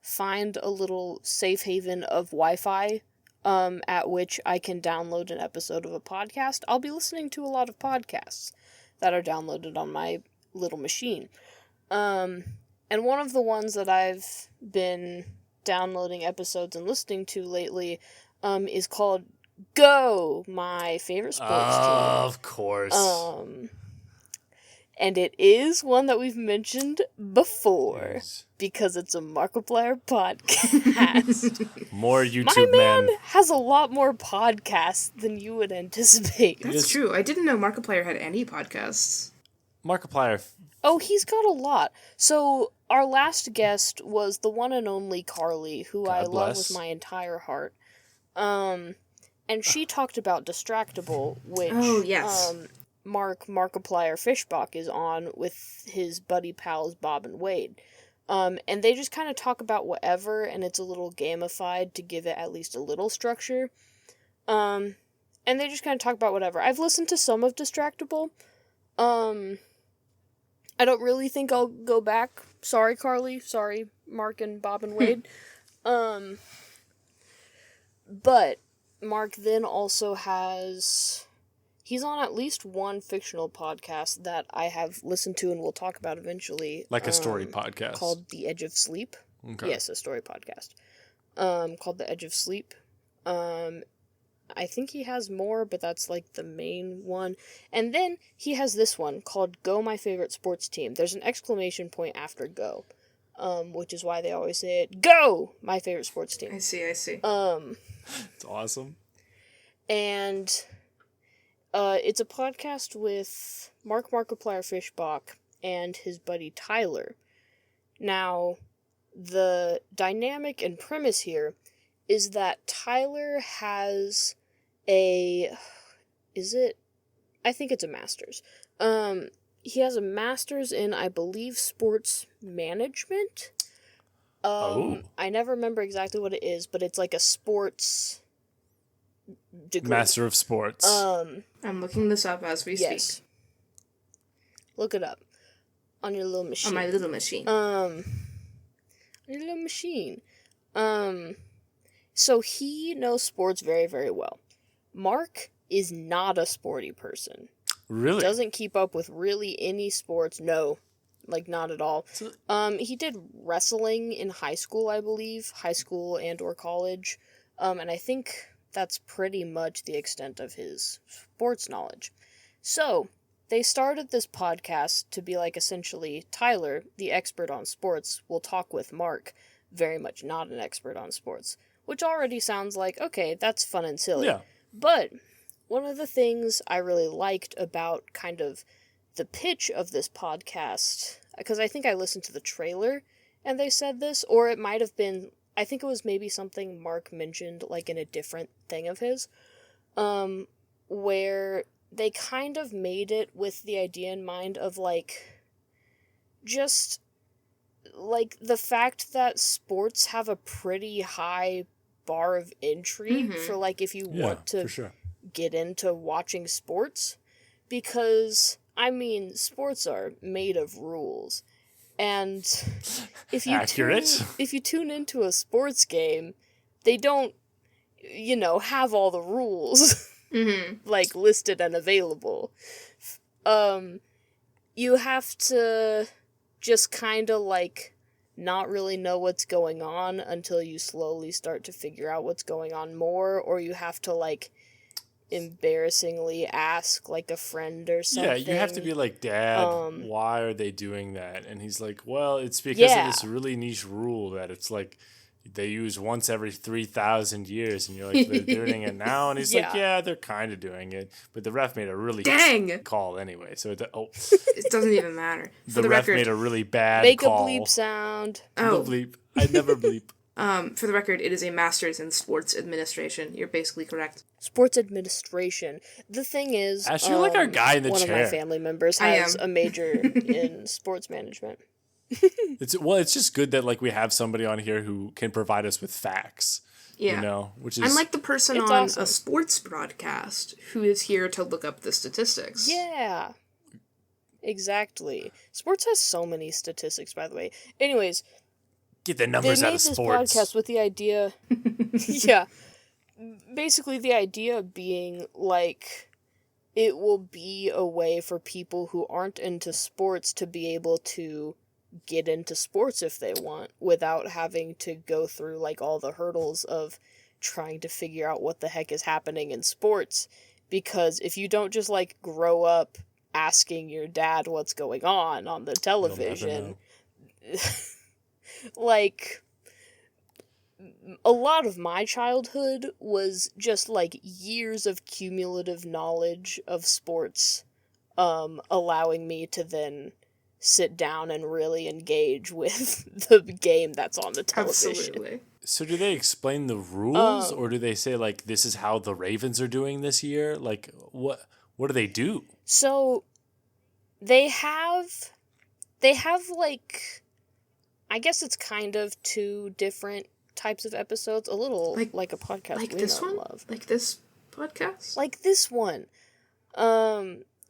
find a little safe haven of Wi-Fi at which I can download an episode of a podcast, I'll be listening to a lot of podcasts that are downloaded on my little machine. And one of the ones that I've been downloading episodes and listening to lately is called Go, my favorite sports team. Of course. And it is one that we've mentioned before because it's a Markiplier podcast. More YouTube My man has a lot more podcasts than you would anticipate. That's true. I didn't know Markiplier had any podcasts. Markiplier. Oh, he's got a lot. So our last guest was the one and only Carly, who I love with my entire heart. And she talked about Distractable, which Oh, yes. Markiplier Fishbach is on with his buddy pals Bob and Wade. And they just kind of talk about whatever, and it's a little gamified to give it at least a little structure. And they just kind of talk about whatever. I've listened to some of Distractable. I don't really think I'll go back. Sorry, Carly. Sorry, Mark and Bob and Wade. But Mark then also has... He's on at least one fictional podcast that I have listened to and will talk about eventually. Like a story podcast. Called The Edge of Sleep. Okay. Yes, a story podcast. Called The Edge of Sleep. I think he has more, but that's like the main one. And then he has this one called Go My Favorite Sports Team. There's an exclamation point after go. Which is why they always say it, Go! My Favorite Sports Team. I see. It's awesome. And... it's a podcast with Markiplier Fishbach and his buddy Tyler. Now, the dynamic and premise here is that Tyler has I think it's a master's. He has a master's in, I believe, sports management. I never remember exactly what it is, but it's like a sports... degree. Master of sports. I'm looking this up as we speak. Look it up. On your little machine. On my little machine. On your little machine. So he knows sports very, very well. Mark is not a sporty person. Really? Doesn't keep up with really any sports. No. Like, not at all. He did wrestling in high school, I believe. High school and or college. And I think... that's pretty much the extent of his sports knowledge. So, they started this podcast to be like, essentially, Tyler, the expert on sports, will talk with Mark, very much not an expert on sports. Which already sounds like, okay, that's fun and silly. Yeah. But, one of the things I really liked about kind of the pitch of this podcast, because I think I listened to the trailer, and they said this, or it might have been... I think it was maybe something Mark mentioned, like, in a different thing of his, where they kind of made it with the idea in mind of, like, just, like, the fact that sports have a pretty high bar of entry for, like, if you want to get into watching sports, because, I mean, sports are made of rules. And if you tune into a sports game, they don't, have all the rules like listed and available. You have to just kind of like not really know what's going on until you slowly start to figure out what's going on more, or you have to like embarrassingly ask like a friend or something. Yeah, you have to be like, Dad, why are they doing that? And he's like, well, it's because of this really niche rule that it's like they use once every 3,000 years, and you're like, they're doing it now, and he's like, yeah, they're kind of doing it, but the ref made a really call anyway, so it doesn't even matter. The ref made a really bad call. Make a bleep sound. The bleep. I never bleep. For the record, it is a master's in sports administration. You're basically correct. Sports administration. The thing is, Ash, you're like our guy in the one chair. One of my family members has a major in sports management. It's just good that like we have somebody on here who can provide us with facts. Yeah. Which is I'm like the person on a sports broadcast who is here to look up the statistics. Yeah. Exactly. Sports has so many statistics, by the way. Anyways, get the numbers out of sports. They made this podcast with the idea... yeah. Basically, the idea being, like, it will be a way for people who aren't into sports to be able to get into sports if they want, without having to go through, like, all the hurdles of trying to figure out what the heck is happening in sports. Because if you don't just, like, grow up asking your dad what's going on the television... like, a lot of my childhood was just, like, years of cumulative knowledge of sports, allowing me to then sit down and really engage with the game that's on the television. Absolutely. So do they explain the rules, or do they say like this is how the Ravens are doing this year? Like what do they do? So they have like, I guess it's kind of two different types of episodes, a little like a podcast like we this know one? and love. Like this podcast? Like this one.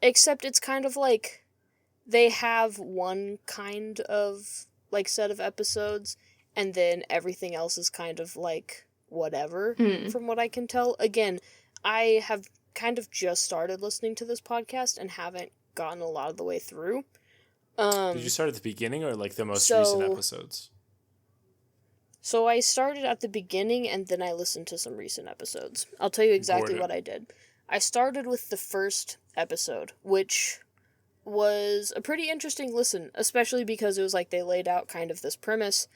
Except it's kind of like they have one kind of like set of episodes, and then everything else is kind of like whatever, from what I can tell. Again, I have kind of just started listening to this podcast and haven't gotten a lot of the way through. Did you start at the beginning or like the most recent episodes? So I started at the beginning and then I listened to some recent episodes. I'll tell you exactly what I did. I started with the first episode, which was a pretty interesting listen, especially because it was like they laid out kind of this premise,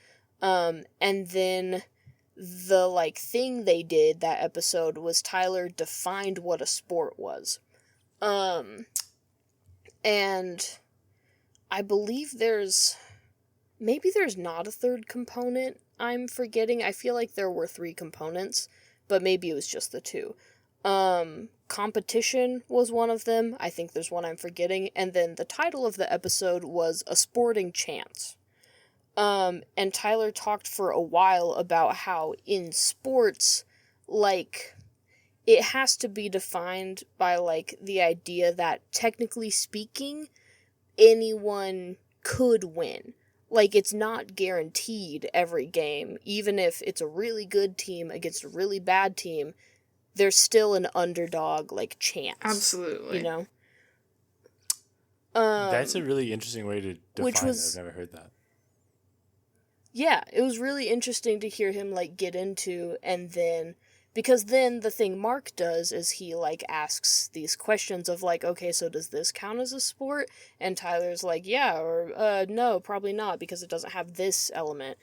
and then the like thing they did that episode was Tyler defined what a sport was. And I believe there's not a third component I'm forgetting. I feel like there were 3 components, but maybe it was just the 2. Competition was one of them. I think there's one I'm forgetting. And then the title of the episode was A Sporting Chance. And Tyler talked for a while about how in sports, like, it has to be defined by, like, the idea that, technically speaking, anyone could win. Like, it's not guaranteed every game. Even if it's a really good team against a really bad team, there's still an underdog, like, chance. Absolutely. You know? That's a really interesting way to define it. I've never heard that. Yeah, it was really interesting to hear him, like, get into, and then, because then the thing Mark does is he, like, asks these questions of, like, okay, so does this count as a sport? And Tyler's like, yeah, or, no, probably not, because it doesn't have this element.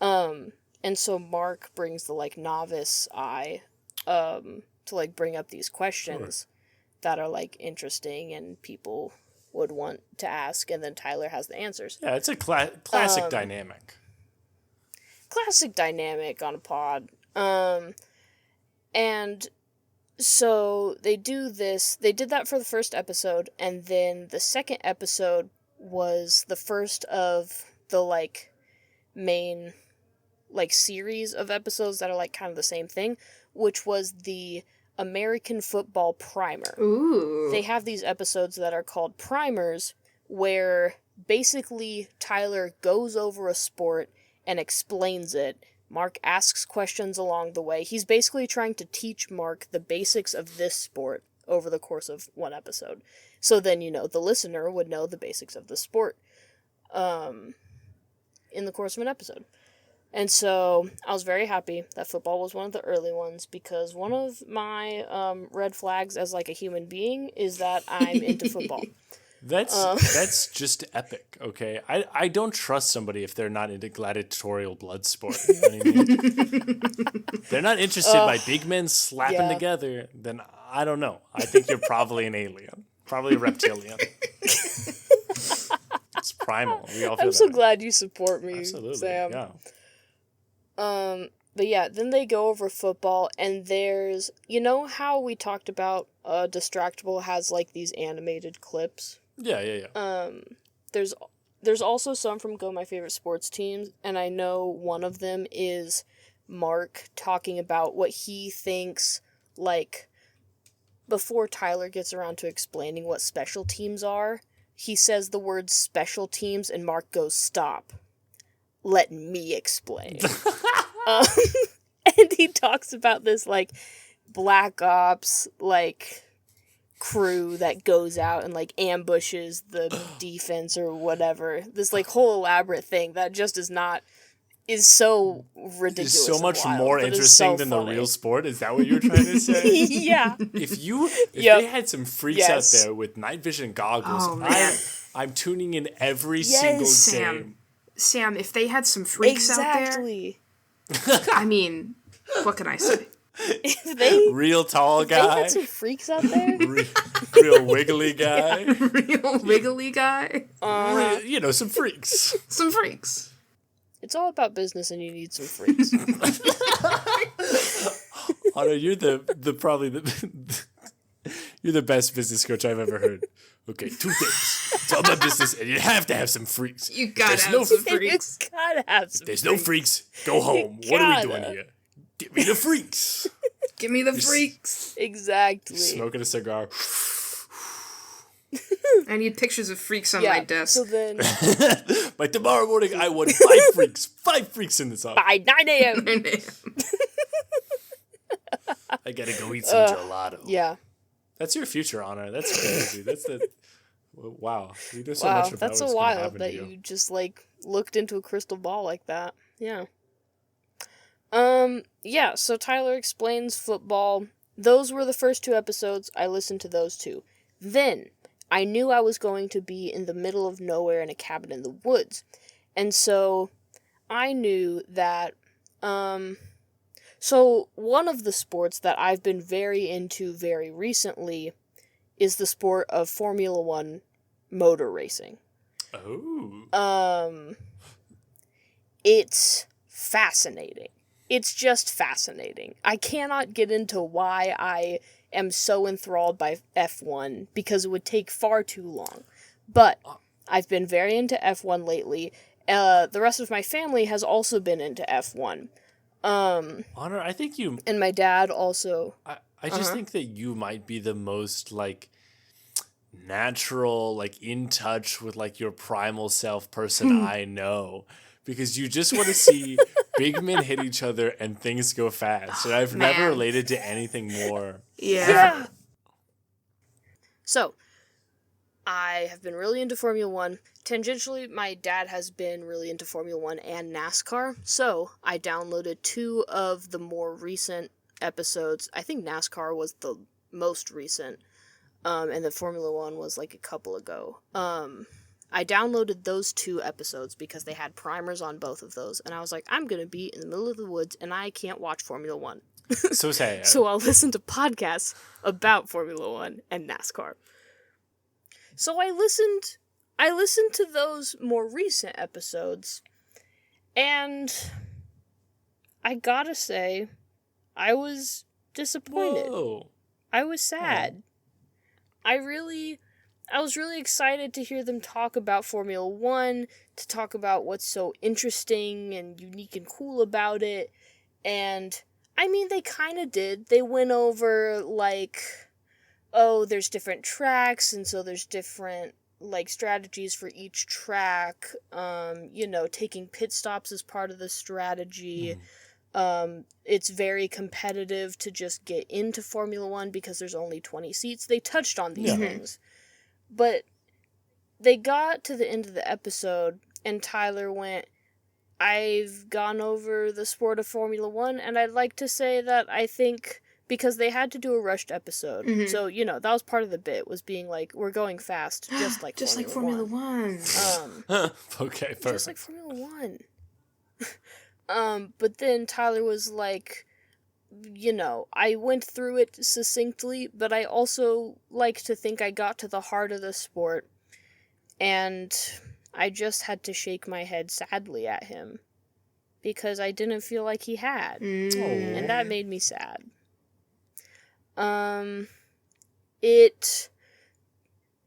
And so Mark brings the, like, novice eye, to, like, bring up these questions that are, like, interesting and people would want to ask, and then Tyler has the answers. Yeah, it's a classic dynamic. Classic dynamic on a pod. And so they do this. They did that for the first episode, and then the second episode was the first of the, like, main, like, series of episodes that are, like, kind of the same thing, which was the American Football Primer. Ooh. They have these episodes that are called primers, where basically Tyler goes over a sport and explains it. Mark asks questions along the way. He's basically trying to teach Mark the basics of this sport over the course of one episode. So then, you know, the listener would know the basics of the sport in the course of an episode. And so I was very happy that football was one of the early ones, because one of my red flags as, like, a human being is that I'm into football. That's just epic, okay? I don't trust somebody if they're not into gladiatorial blood sport. You know what I mean? They're not interested by big men slapping together, then I don't know. I think you're probably an alien. Probably a reptilian. It's primal. We all feel I'm so way. glad you support me, Absolutely, Sam. yeah. But yeah, then they go over football, and there's, you know how we talked about Distractable has, like, these animated clips? Yeah. There's also some from Go My Favorite Sports Teams, and I know one of them is Mark talking about what he thinks, like, before Tyler gets around to explaining what special teams are, he says the word special teams, and Mark goes, stop. Let me explain. And he talks about this, like, Black Ops, like, crew that goes out and, like, ambushes the defense or whatever. This, like, whole elaborate thing that just is so ridiculous. It's so much wild, more interesting than the real sport. Is that what you're trying to say? Yeah. If they had some freaks out there with night vision goggles, I'm tuning in every single game. Sam, if they had some freaks out there, I mean, what can I say? Real tall guy. They had some freaks out there. Real wiggly guy. Real wiggly guy. You know, some freaks. Some freaks. It's all about business, and you need some freaks. Anna, you're you're the best business coach I've ever heard. Okay, 2 things. It's all about business, and you have to have some freaks. You gotta have some freaks. You gotta have some There's freaks. no freaks. Go home. What are we doing here? Give me the freaks. Give me the freaks. Exactly. Smoking a cigar. I need pictures of freaks on my desk. So then, By tomorrow morning, I want 5 freaks. 5 freaks in this office. by 9 a.m. 9 a.m. I gotta go eat some gelato. Yeah. That's your future, Anna. That's crazy. That's the... Wow. You know so Wow, much about that's what's a gonna while happen that to you just, like, looked into a crystal ball like that. Yeah. Yeah, so Tyler explains football. Those were the first 2 episodes. I listened to those 2. Then, I knew I was going to be in the middle of nowhere in a cabin in the woods. And so, I knew that, so one of the sports that I've been very into very recently is the sport of Formula 1 motor racing. Oh. It's fascinating. It's just fascinating. I cannot get into why I am so enthralled by F1 because it would take far too long. But I've been very into F1 lately. The rest of my family has also been into F1. Honor, I think you... And my dad also... I just think that you might be the most, like, natural, like, in touch with, like, your primal self person I know. Because you just want to see big men hit each other and things go fast. And I've never related to anything more. Yeah. So, I have been really into Formula 1. Tangentially, my dad has been really into Formula 1 and NASCAR. So, I downloaded 2 of the more recent episodes. I think NASCAR was the most recent. And then Formula 1 was like a couple ago. I downloaded those 2 episodes because they had primers on both of those. And I was like, I'm going to be in the middle of the woods and I can't watch Formula 1. So sad. So I'll listen to podcasts about Formula 1 and NASCAR. So I listened to those more recent episodes. And I gotta say, I was disappointed. Whoa. I was sad. I was really excited to hear them talk about Formula 1, to talk about what's so interesting and unique and cool about it. And, I mean, they kind of did. They went over, like, oh, there's different tracks, and so there's different, like, strategies for each track. Taking pit stops is part of the strategy. It's very competitive to just get into Formula 1 because there's only 20 seats. They touched on these things. But they got to the end of the episode, and Tyler went, I've gone over the sport of Formula 1, and I'd like to say that I think, because they had to do a rushed episode, so, that was part of the bit, was being like, we're going fast, just like Formula 1. Okay, perfect. Just like Formula 1. But then Tyler was like, I went through it succinctly, but I also like to think I got to the heart of the sport, and I just had to shake my head sadly at him, because I didn't feel like he had, and that made me sad. And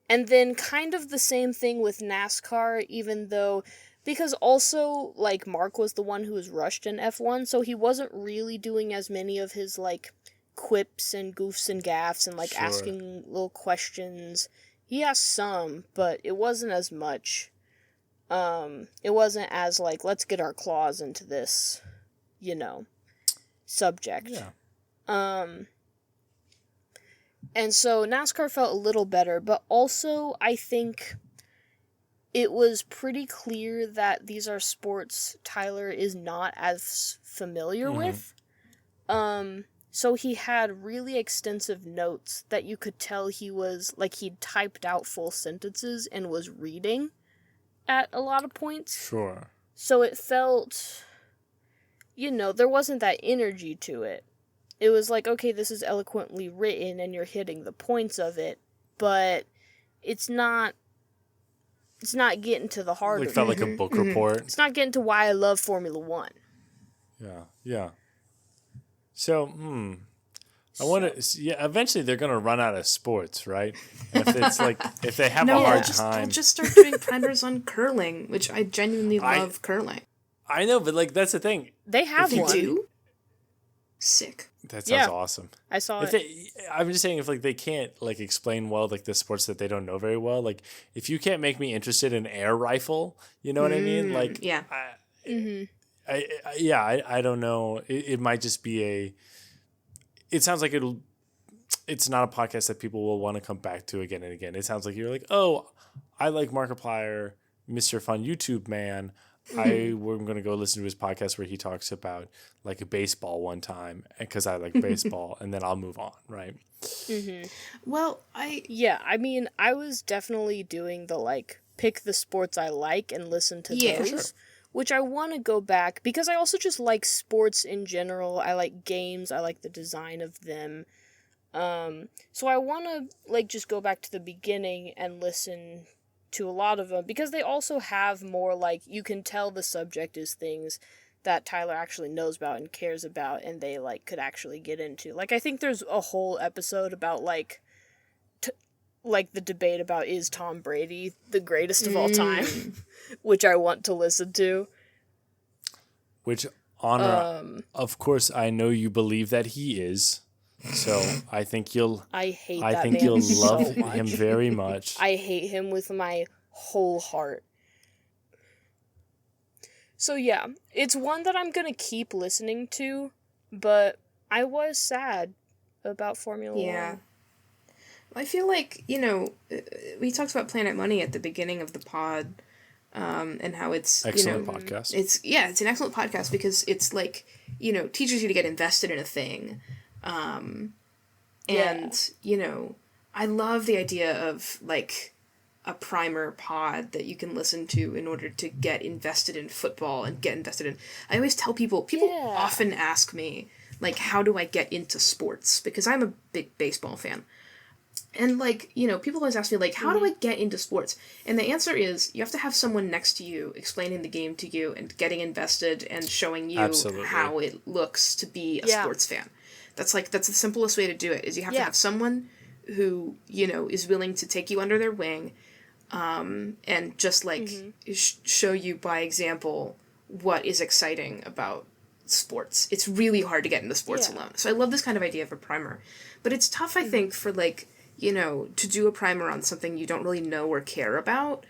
then kind of the same thing with NASCAR, even though... Because also, like, Mark was the one who was rushed in F1, so he wasn't really doing as many of his, like, quips and goofs and gaffs and, like, asking little questions. He asked some, but it wasn't as much. It wasn't as, like, let's get our claws into this, subject. Yeah. And so NASCAR felt a little better, but also I think... It was pretty clear that these are sports Tyler is not as familiar with. So he had really extensive notes that you could tell he was, like, he'd typed out full sentences and was reading at a lot of points. Sure. So it felt, there wasn't that energy to it. It was like, okay, this is eloquently written and you're hitting the points of it, but it's not it's not getting to the heart Like of felt it. like a book report. It's not getting to why I love Formula One. Yeah. So, I wonder. Yeah, eventually they're gonna run out of sports, right? And if it's like if they have a hard time, they'll just start doing primers on curling, which I genuinely love curling. I know, but like that's the thing. They have one. They do? Sick. That sounds awesome. I saw If it. I'm just saying, if like they can't like explain well like the sports that they don't know very well, like if you can't make me interested in air rifle, you know what I mean? Like, Yeah. I don't know. It might just be it sounds like it's not a podcast that people will want to come back to again and again. It sounds like you're like, oh, I like Markiplier, Mr. Fun YouTube man. We're going to go listen to his podcast where he talks about like a baseball one time because I like baseball, and then I'll move on, right? Well, I mean, I was definitely doing the like pick the sports I like and listen to those. Sure. Which I want to go back because I also just like sports in general. I like games. I like the design of them. So I want to like just go back to the beginning and listen to a lot of them because they also have more like you can tell the subject is things that Tyler actually knows about and cares about and they like could actually get into. Like I think there's a whole episode about like like the debate about is Tom Brady the greatest of all time, which I want to listen to. Which honor, of course, I know you believe that he is. So I think you'll. I hate. I that think man you'll so love much. him very much. I hate him with my whole heart. So yeah, it's one that I'm gonna keep listening to, but I was sad about Formula One. I feel like, we talked about Planet Money at the beginning of the pod, and how it's excellent podcast. It's an excellent podcast because it's like, teaches you to get invested in a thing. I love the idea of like a primer pod that you can listen to in order to get invested in football and get invested in. I always tell people often ask me, like, how do I get into sports? Because I'm a big baseball fan. And, like, people always ask me, like, how do I get into sports? And the answer is you have to have someone next to you explaining the game to you and getting invested and showing you how it looks to be a sports fan. That's the simplest way to do it, is you have to have someone who, is willing to take you under their wing and just, like, show you by example what is exciting about sports. It's really hard to get into sports alone. So I love this kind of idea of a primer. But it's tough, I think, for, like, to do a primer on something you don't really know or care about,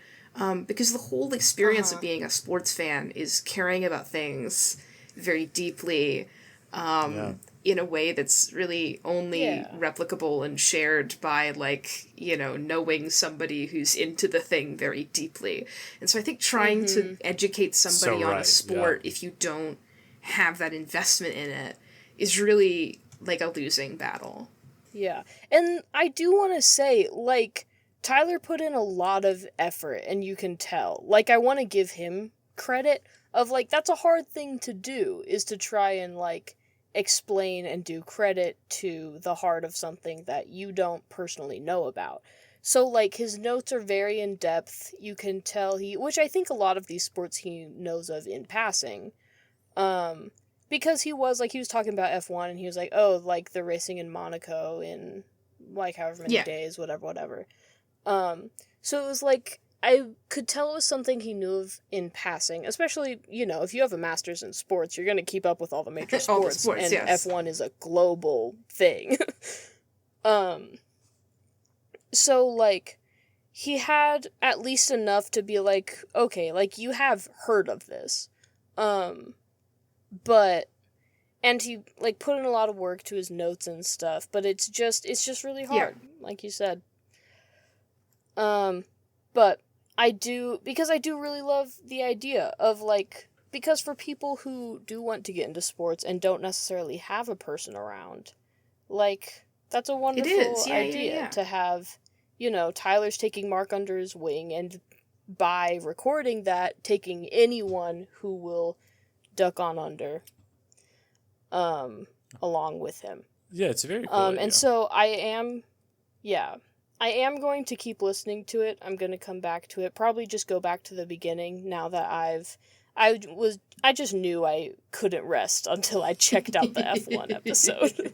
because the whole experience of being a sports fan is caring about things very deeply, in a way that's really only replicable and shared by, like, knowing somebody who's into the thing very deeply. And so I think trying to educate somebody on a sport if you don't have that investment in it is really, like, a losing battle. Yeah, and I do want to say, like, Tyler put in a lot of effort, and you can tell. Like, I want to give him credit of, like, that's a hard thing to do, is to try and, like, explain and do credit to the heart of something that you don't personally know about. So, like, his notes are very in-depth. You can tell which I think a lot of these sports he knows of in passing. Because he was talking about F1 and he was like, oh, like the racing in Monaco in like however many days, whatever. So it was like, I could tell it was something he knew of in passing, especially, if you have a master's in sports, you're going to keep up with all the major sports. All the sports, and yes. F1 is a global thing. So, like, he had at least enough to be like, okay, like, you have heard of this. And he, like, put in a lot of work to his notes and stuff, but it's just really hard, like you said. But I do really love the idea of, like, because for people who do want to get into sports and don't necessarily have a person around, like, that's a wonderful idea to have, Tyler's taking Mark under his wing, and by recording that, taking anyone who will duck on under along with him. Yeah, it's very cool. And so I I am going to keep listening to it. I'm going to come back to it. Probably just go back to the beginning now that I just knew I couldn't rest until I checked out the F1 episode.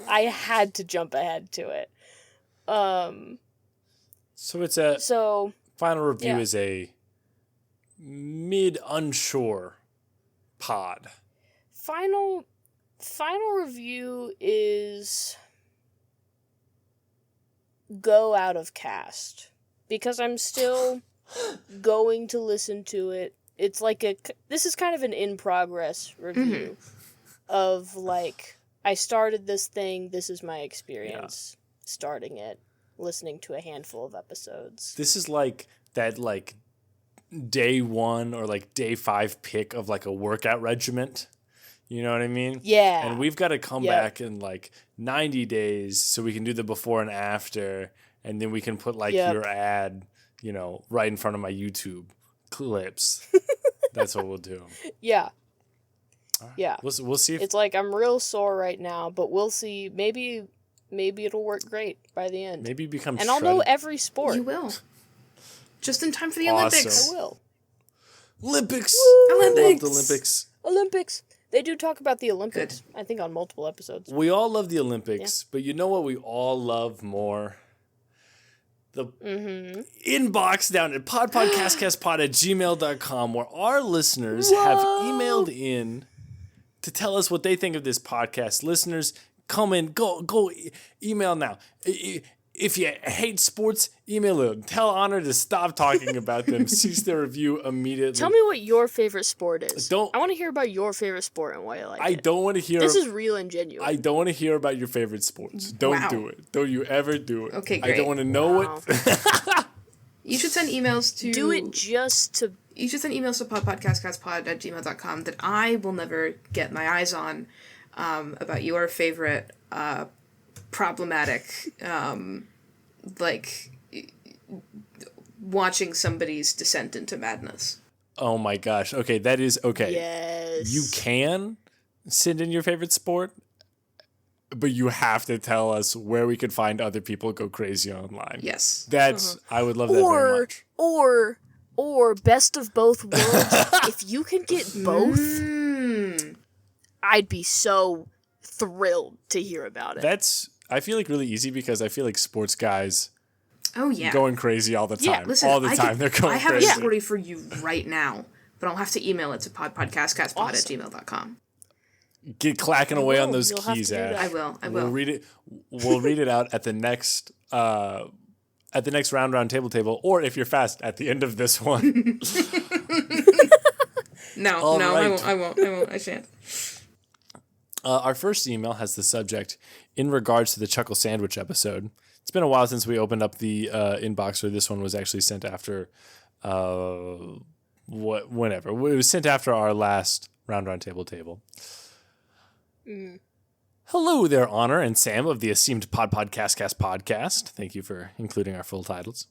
I had to jump ahead to it. So it's a So final review yeah. is a mid-unsure pod. final review is go out of cast because I'm still going to listen to it. It's like this is kind of an in progress review of like I started this thing, this is my experience starting it, listening to a handful of episodes. This is like that like day 1 or like day 5 pick of like a workout regiment. You know what I mean? Yeah. And we've got to come back in like 90 days so we can do the before and after, and then we can put like your ad, you know, right in front of my YouTube clips. That's what we'll do. Yeah. Right. Yeah. We'll see if It's like I'm real sore right now, but we'll see. Maybe it'll work great by the end. maybe become And I'll know every sport. You will. Just in time for the Awesome. Olympics. I will. Olympics. Olympics. Love the Olympics. Olympics. They do talk about the Olympics, I think, on multiple episodes. We all love the Olympics, but you know what we all love more? The inbox down at podpodcastcastpod@gmail.com, where our listeners have emailed in to tell us what they think of this podcast. Listeners, come in, go email now. If you hate sports, email them. Tell Honor to stop talking about them. Cease their review immediately. Tell me what your favorite sport is. Don't- I want to hear about your favorite sport and why you like I it. don't want to hear. This is real and genuine. I don't want to hear about your favorite sports. Don't Wow. do it. Don't you ever do it. Okay, I great. don't want to know what. You should send emails to... Do it just to... You should send emails to podpodcastcastpod@gmail.com that I will never get my eyes on about your favorite problematic... like watching somebody's descent into madness. Oh my gosh. Okay, that is okay. Yes. You can send in your favorite sport, but you have to tell us where we could find other people go crazy online. Yes. That's I would love that very much. Or best of both worlds. If you can get both, I'd be so thrilled to hear about it. That's I feel like really easy because I feel like sports guys Oh, yeah. going crazy all the time. Yeah, listen, all the time they're going I have crazy. a story for you right now, but I'll have to email it to podpodcastcastpod@gmail.com. Get clacking away on those You'll have keys, to do Ash. that. I will. We'll read it. We'll read it out at the next round table, or if you're fast, at the end of this one. No, right. I won't. I shan't. Our first email has the subject in regards to the Chuckle Sandwich episode. It's been a while since we opened up the inbox, or this one was actually sent after whenever. It was sent after our last round table. Hello there, Honor and Sam of the esteemed Podcastcast podcast. Thank you for including our full titles.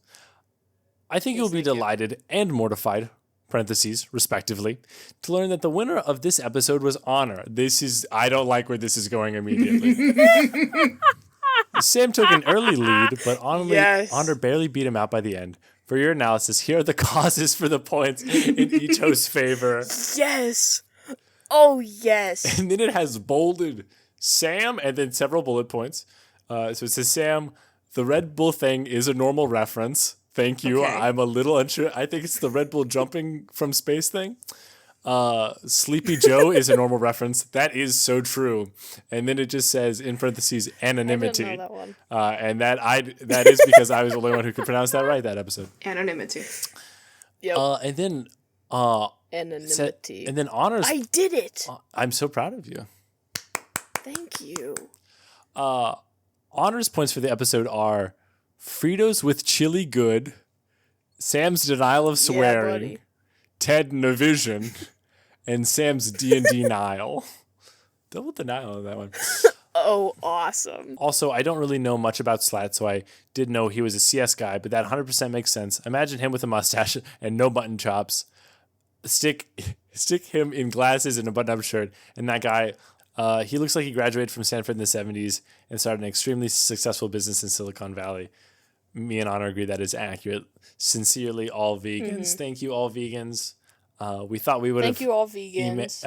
I think you'll be delighted and mortified, parentheses, respectively, to learn that the winner of this episode was Honor. I don't like where this is going immediately. Sam took an early lead, but Honor barely beat him out by the end. For your analysis, here are the causes for the points in each host's favor. Yes. Oh, yes. And then it has bolded Sam and then several bullet points. So it says, Sam, the Red Bull thing is a normal reference. Thank you. Okay. I'm a little unsure. I think it's the Red Bull jumping from space thing. Sleepy Joe is a normal reference. That is so true. And then it just says in parentheses anonymity. I didn't know that one. And that is because I was the only one who could pronounce that right that episode. Anonymity. Yep. And then Anonymity. and then Honors. I did it. I'm so proud of you. Thank you. Honors points for the episode are Fritos with chili good, Sam's denial of swearing, buddy. Ted Navision, and Sam's D&D Nile. Double denial on that one. Oh, awesome. Also, I don't really know much about Slat, so I did know he was a CS guy, but that 100% makes sense. Imagine him with a mustache and no button chops. Stick him in glasses and a button-up shirt, and that guy... he looks like he graduated from Stanford in the 70s and started an extremely successful business in Silicon Valley. me and Honor agree that is accurate. Sincerely, all vegans. Mm-hmm. Thank you, all vegans. We thought we would have Thank you, all vegans.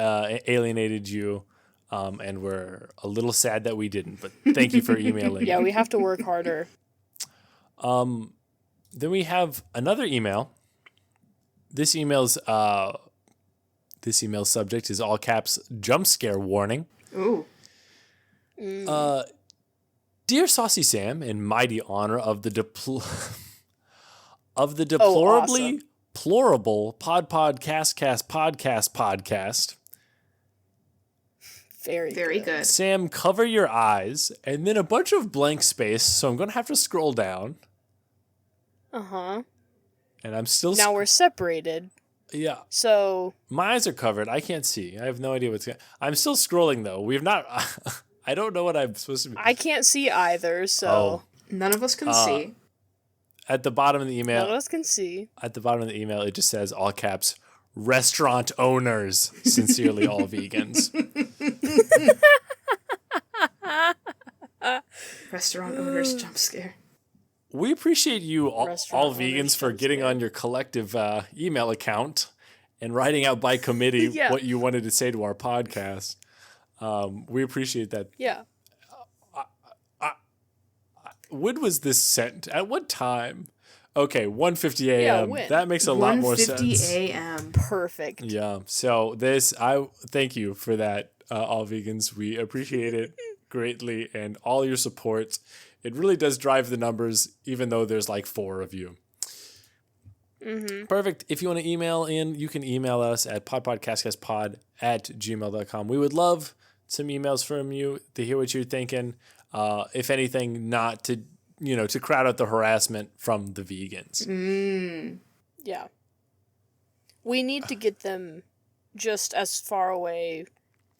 alienated you, and we're a little sad that we didn't. But thank you for emailing. Yeah, we have to work harder. Then we have another email. This email's subject is all caps jump scare warning. Ooh. Dear Saucy Sam, in mighty honor of the deplorably awesome. plorable podcast. Very good. Sam, cover your eyes, and then a bunch of blank space. So I'm gonna have to scroll down. Uh-huh. And I'm still Now we're separated. yeah. So My eyes are covered. I can't see. I have no idea what's. I'm still scrolling though. We've not. I don't know what I'm supposed to be. I can't see either, so Oh. None of us can see. At the bottom of the email. none of us can see. At the bottom of the email, it just says all caps. Restaurant owners, sincerely all vegans. Restaurant owners jump scare. We appreciate you, all Restaurant vegans, owners for jump getting scare. on your collective email account and writing out by committee Yeah. what you wanted to say to our podcast. We appreciate that. Yeah. When was this sent? At what time? Okay, 1:50 a.m. Yeah, when? That makes a lot more 1:50 sense. a.m. Perfect. Yeah. So I thank you for that, all vegans. We appreciate it greatly and all your support. It really does drive the numbers, even though there's like 4 of you. Mm-hmm. Perfect. If you want to email in, you can email us at podpodcastcastpod@gmail.com. We would love some emails from you to hear what you're thinking. If anything, not to to crowd out the harassment from the vegans. Yeah. We need to get them just as far away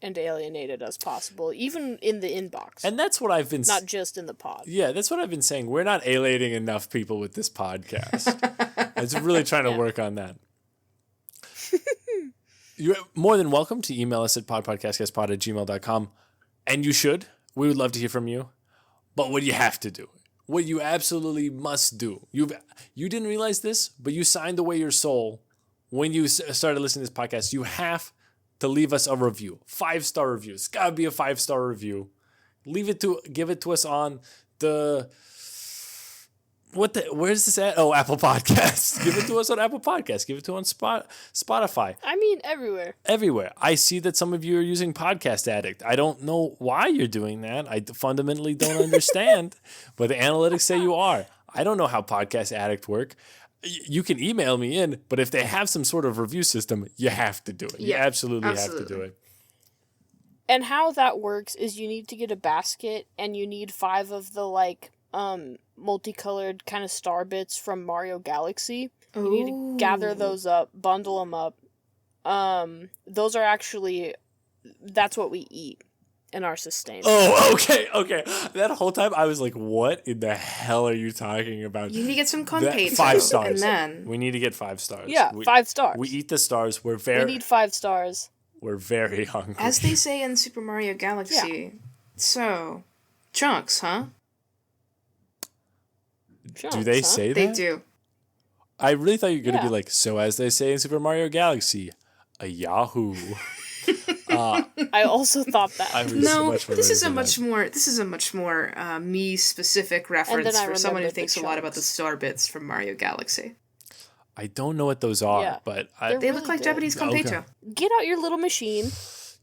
and alienated as possible, even in the inbox. And that's what I've been not just in the pod. Yeah, that's what I've been saying. We're not alienating enough people with this podcast. I was really trying to work on that. You're more than welcome to email us at podpodcastcastpod@gmail.com. And you should. We would love to hear from you. But what you have to do, what you absolutely must do, you didn't realize this, but you signed away your soul when you started listening to this podcast. You have to leave us a review. 5-star review. It's got to be a 5-star review. Give it to us on the... Where's this at? Oh, Apple Podcasts. Give it to us on Apple Podcasts. Give it to us on Spotify. I mean, everywhere. Everywhere. I see that some of you are using Podcast Addict. I don't know why you're doing that. I fundamentally don't understand, but the analytics say you are. I don't know how Podcast Addict work. You can email me in, but if they have some sort of review system, you have to do it. You absolutely have to do it. And how that works is you need to get a basket, and you need 5 of the, multicolored kind of star bits from Mario Galaxy. You need to gather those up, bundle them up. Those are actually... That's what we eat in our sustainment. Oh, okay. That whole time I was like, what in the hell are you talking about? You need to get some conpeito. 5 stars. And then... We need to get 5 stars. Yeah, 5 stars. We eat the stars. We need 5 stars. We're very hungry. As they say in Super Mario Galaxy. Yeah. So, chunks, huh? Chunks, do they say that? They do. I really thought you were going to Yeah. be like, so as they say in Super Mario Galaxy, a Yahoo. I also thought that. I was No, much more this is a ready much for more me specific reference I for someone who remembered the thinks a lot about the chunks. star bits from Mario Galaxy. that. I don't know what those are, Yeah. but They're They really look like good. Japanese conpeito. Get out your little machine.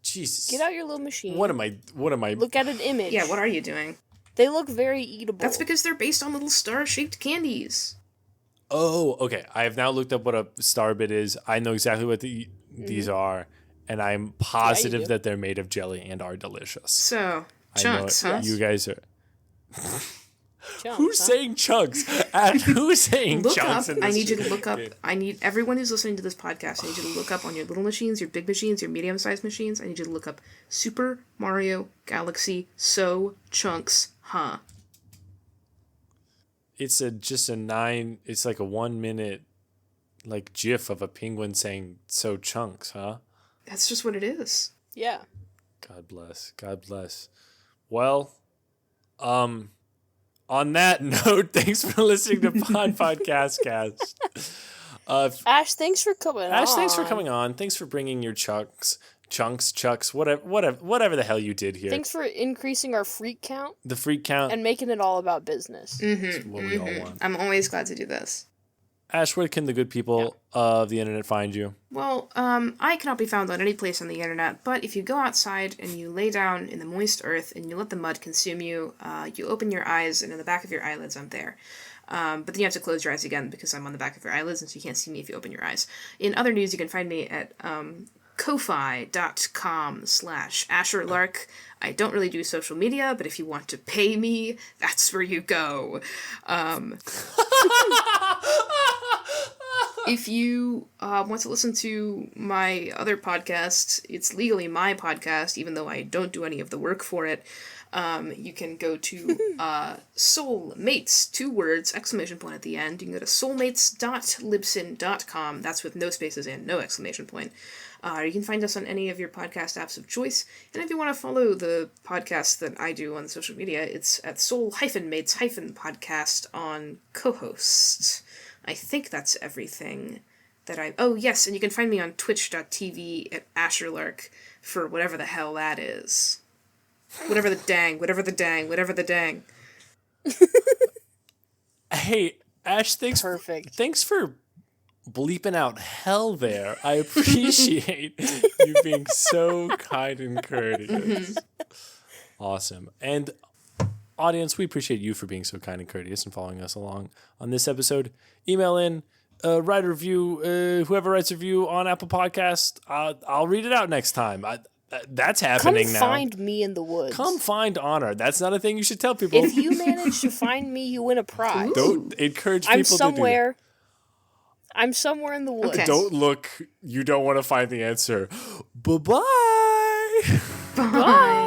Jesus. Get out your little machine. What am I? Look at an image. Yeah, what are you doing? They look very eatable. That's because they're based on little star-shaped candies. Oh, okay. I have now looked up what a star bit is. I know exactly what these are, and I'm positive do. that they're made of jelly and are delicious. So, I know chunks, it. huh? You guys are. Chunks, Who's huh? saying chunks? And who's saying Look chunks? up. in I this need you to shit? look up. I need everyone who's listening to this podcast. I need you to look up on your little machines, your big machines, your medium-sized machines. I need you to look up Super Mario Galaxy. So chunks, huh? It's just a 9. It's like a 1 minute, like GIF of a penguin saying "so chunks," huh? That's just what it is. Yeah. God bless. God bless. Well, On that note, thanks for listening to Podcast Cast. Ash, thanks for coming on. Ash, thanks for coming on. Thanks for bringing your chucks, whatever the hell you did here. Thanks for increasing our freak count. The freak count. And making it all about business. That's what we all want. I'm always glad to do this. Ash, where can the good people of the internet find you? Well, I cannot be found on any place on the internet, but if you go outside and you lay down in the moist earth and you let the mud consume you, you open your eyes, and in the back of your eyelids, I'm there. But then you have to close your eyes again because I'm on the back of your eyelids, and so you can't see me if you open your eyes. In other news, you can find me at ko-fi.com/AsherLark. I don't really do social media, but if you want to pay me, that's where you go. If you want to listen to my other podcast, it's legally my podcast, even though I don't do any of the work for it. You can go to Soulmates, 2 words, ! At the end. You can go to soulmates.libsyn.com. That's with no spaces and no exclamation point. You can find us on any of your podcast apps of choice. And if you want to follow the podcast that I do on social media, it's at soul-mates-podcast on co-host. I think that's everything that I... Oh, yes, and you can find me on twitch.tv at AsherLark for whatever the hell that is. Whatever the dang. Hey, Ash, thanks. Perfect. Thanks for bleeping out hell there. I appreciate you being so kind and courteous. Awesome. And audience, we appreciate you for being so kind and courteous and following us along on this episode. Email in, write a review. Whoever writes a review on Apple Podcast, I'll read it out next time. That's happening now. Come find me in the woods. Come find Honor. That's not a thing you should tell people. If you manage to find me, you win a prize. Don't encourage people to do that. I'm somewhere in the woods. Okay. Don't look. You don't want to find the answer. Bye-bye. Bye.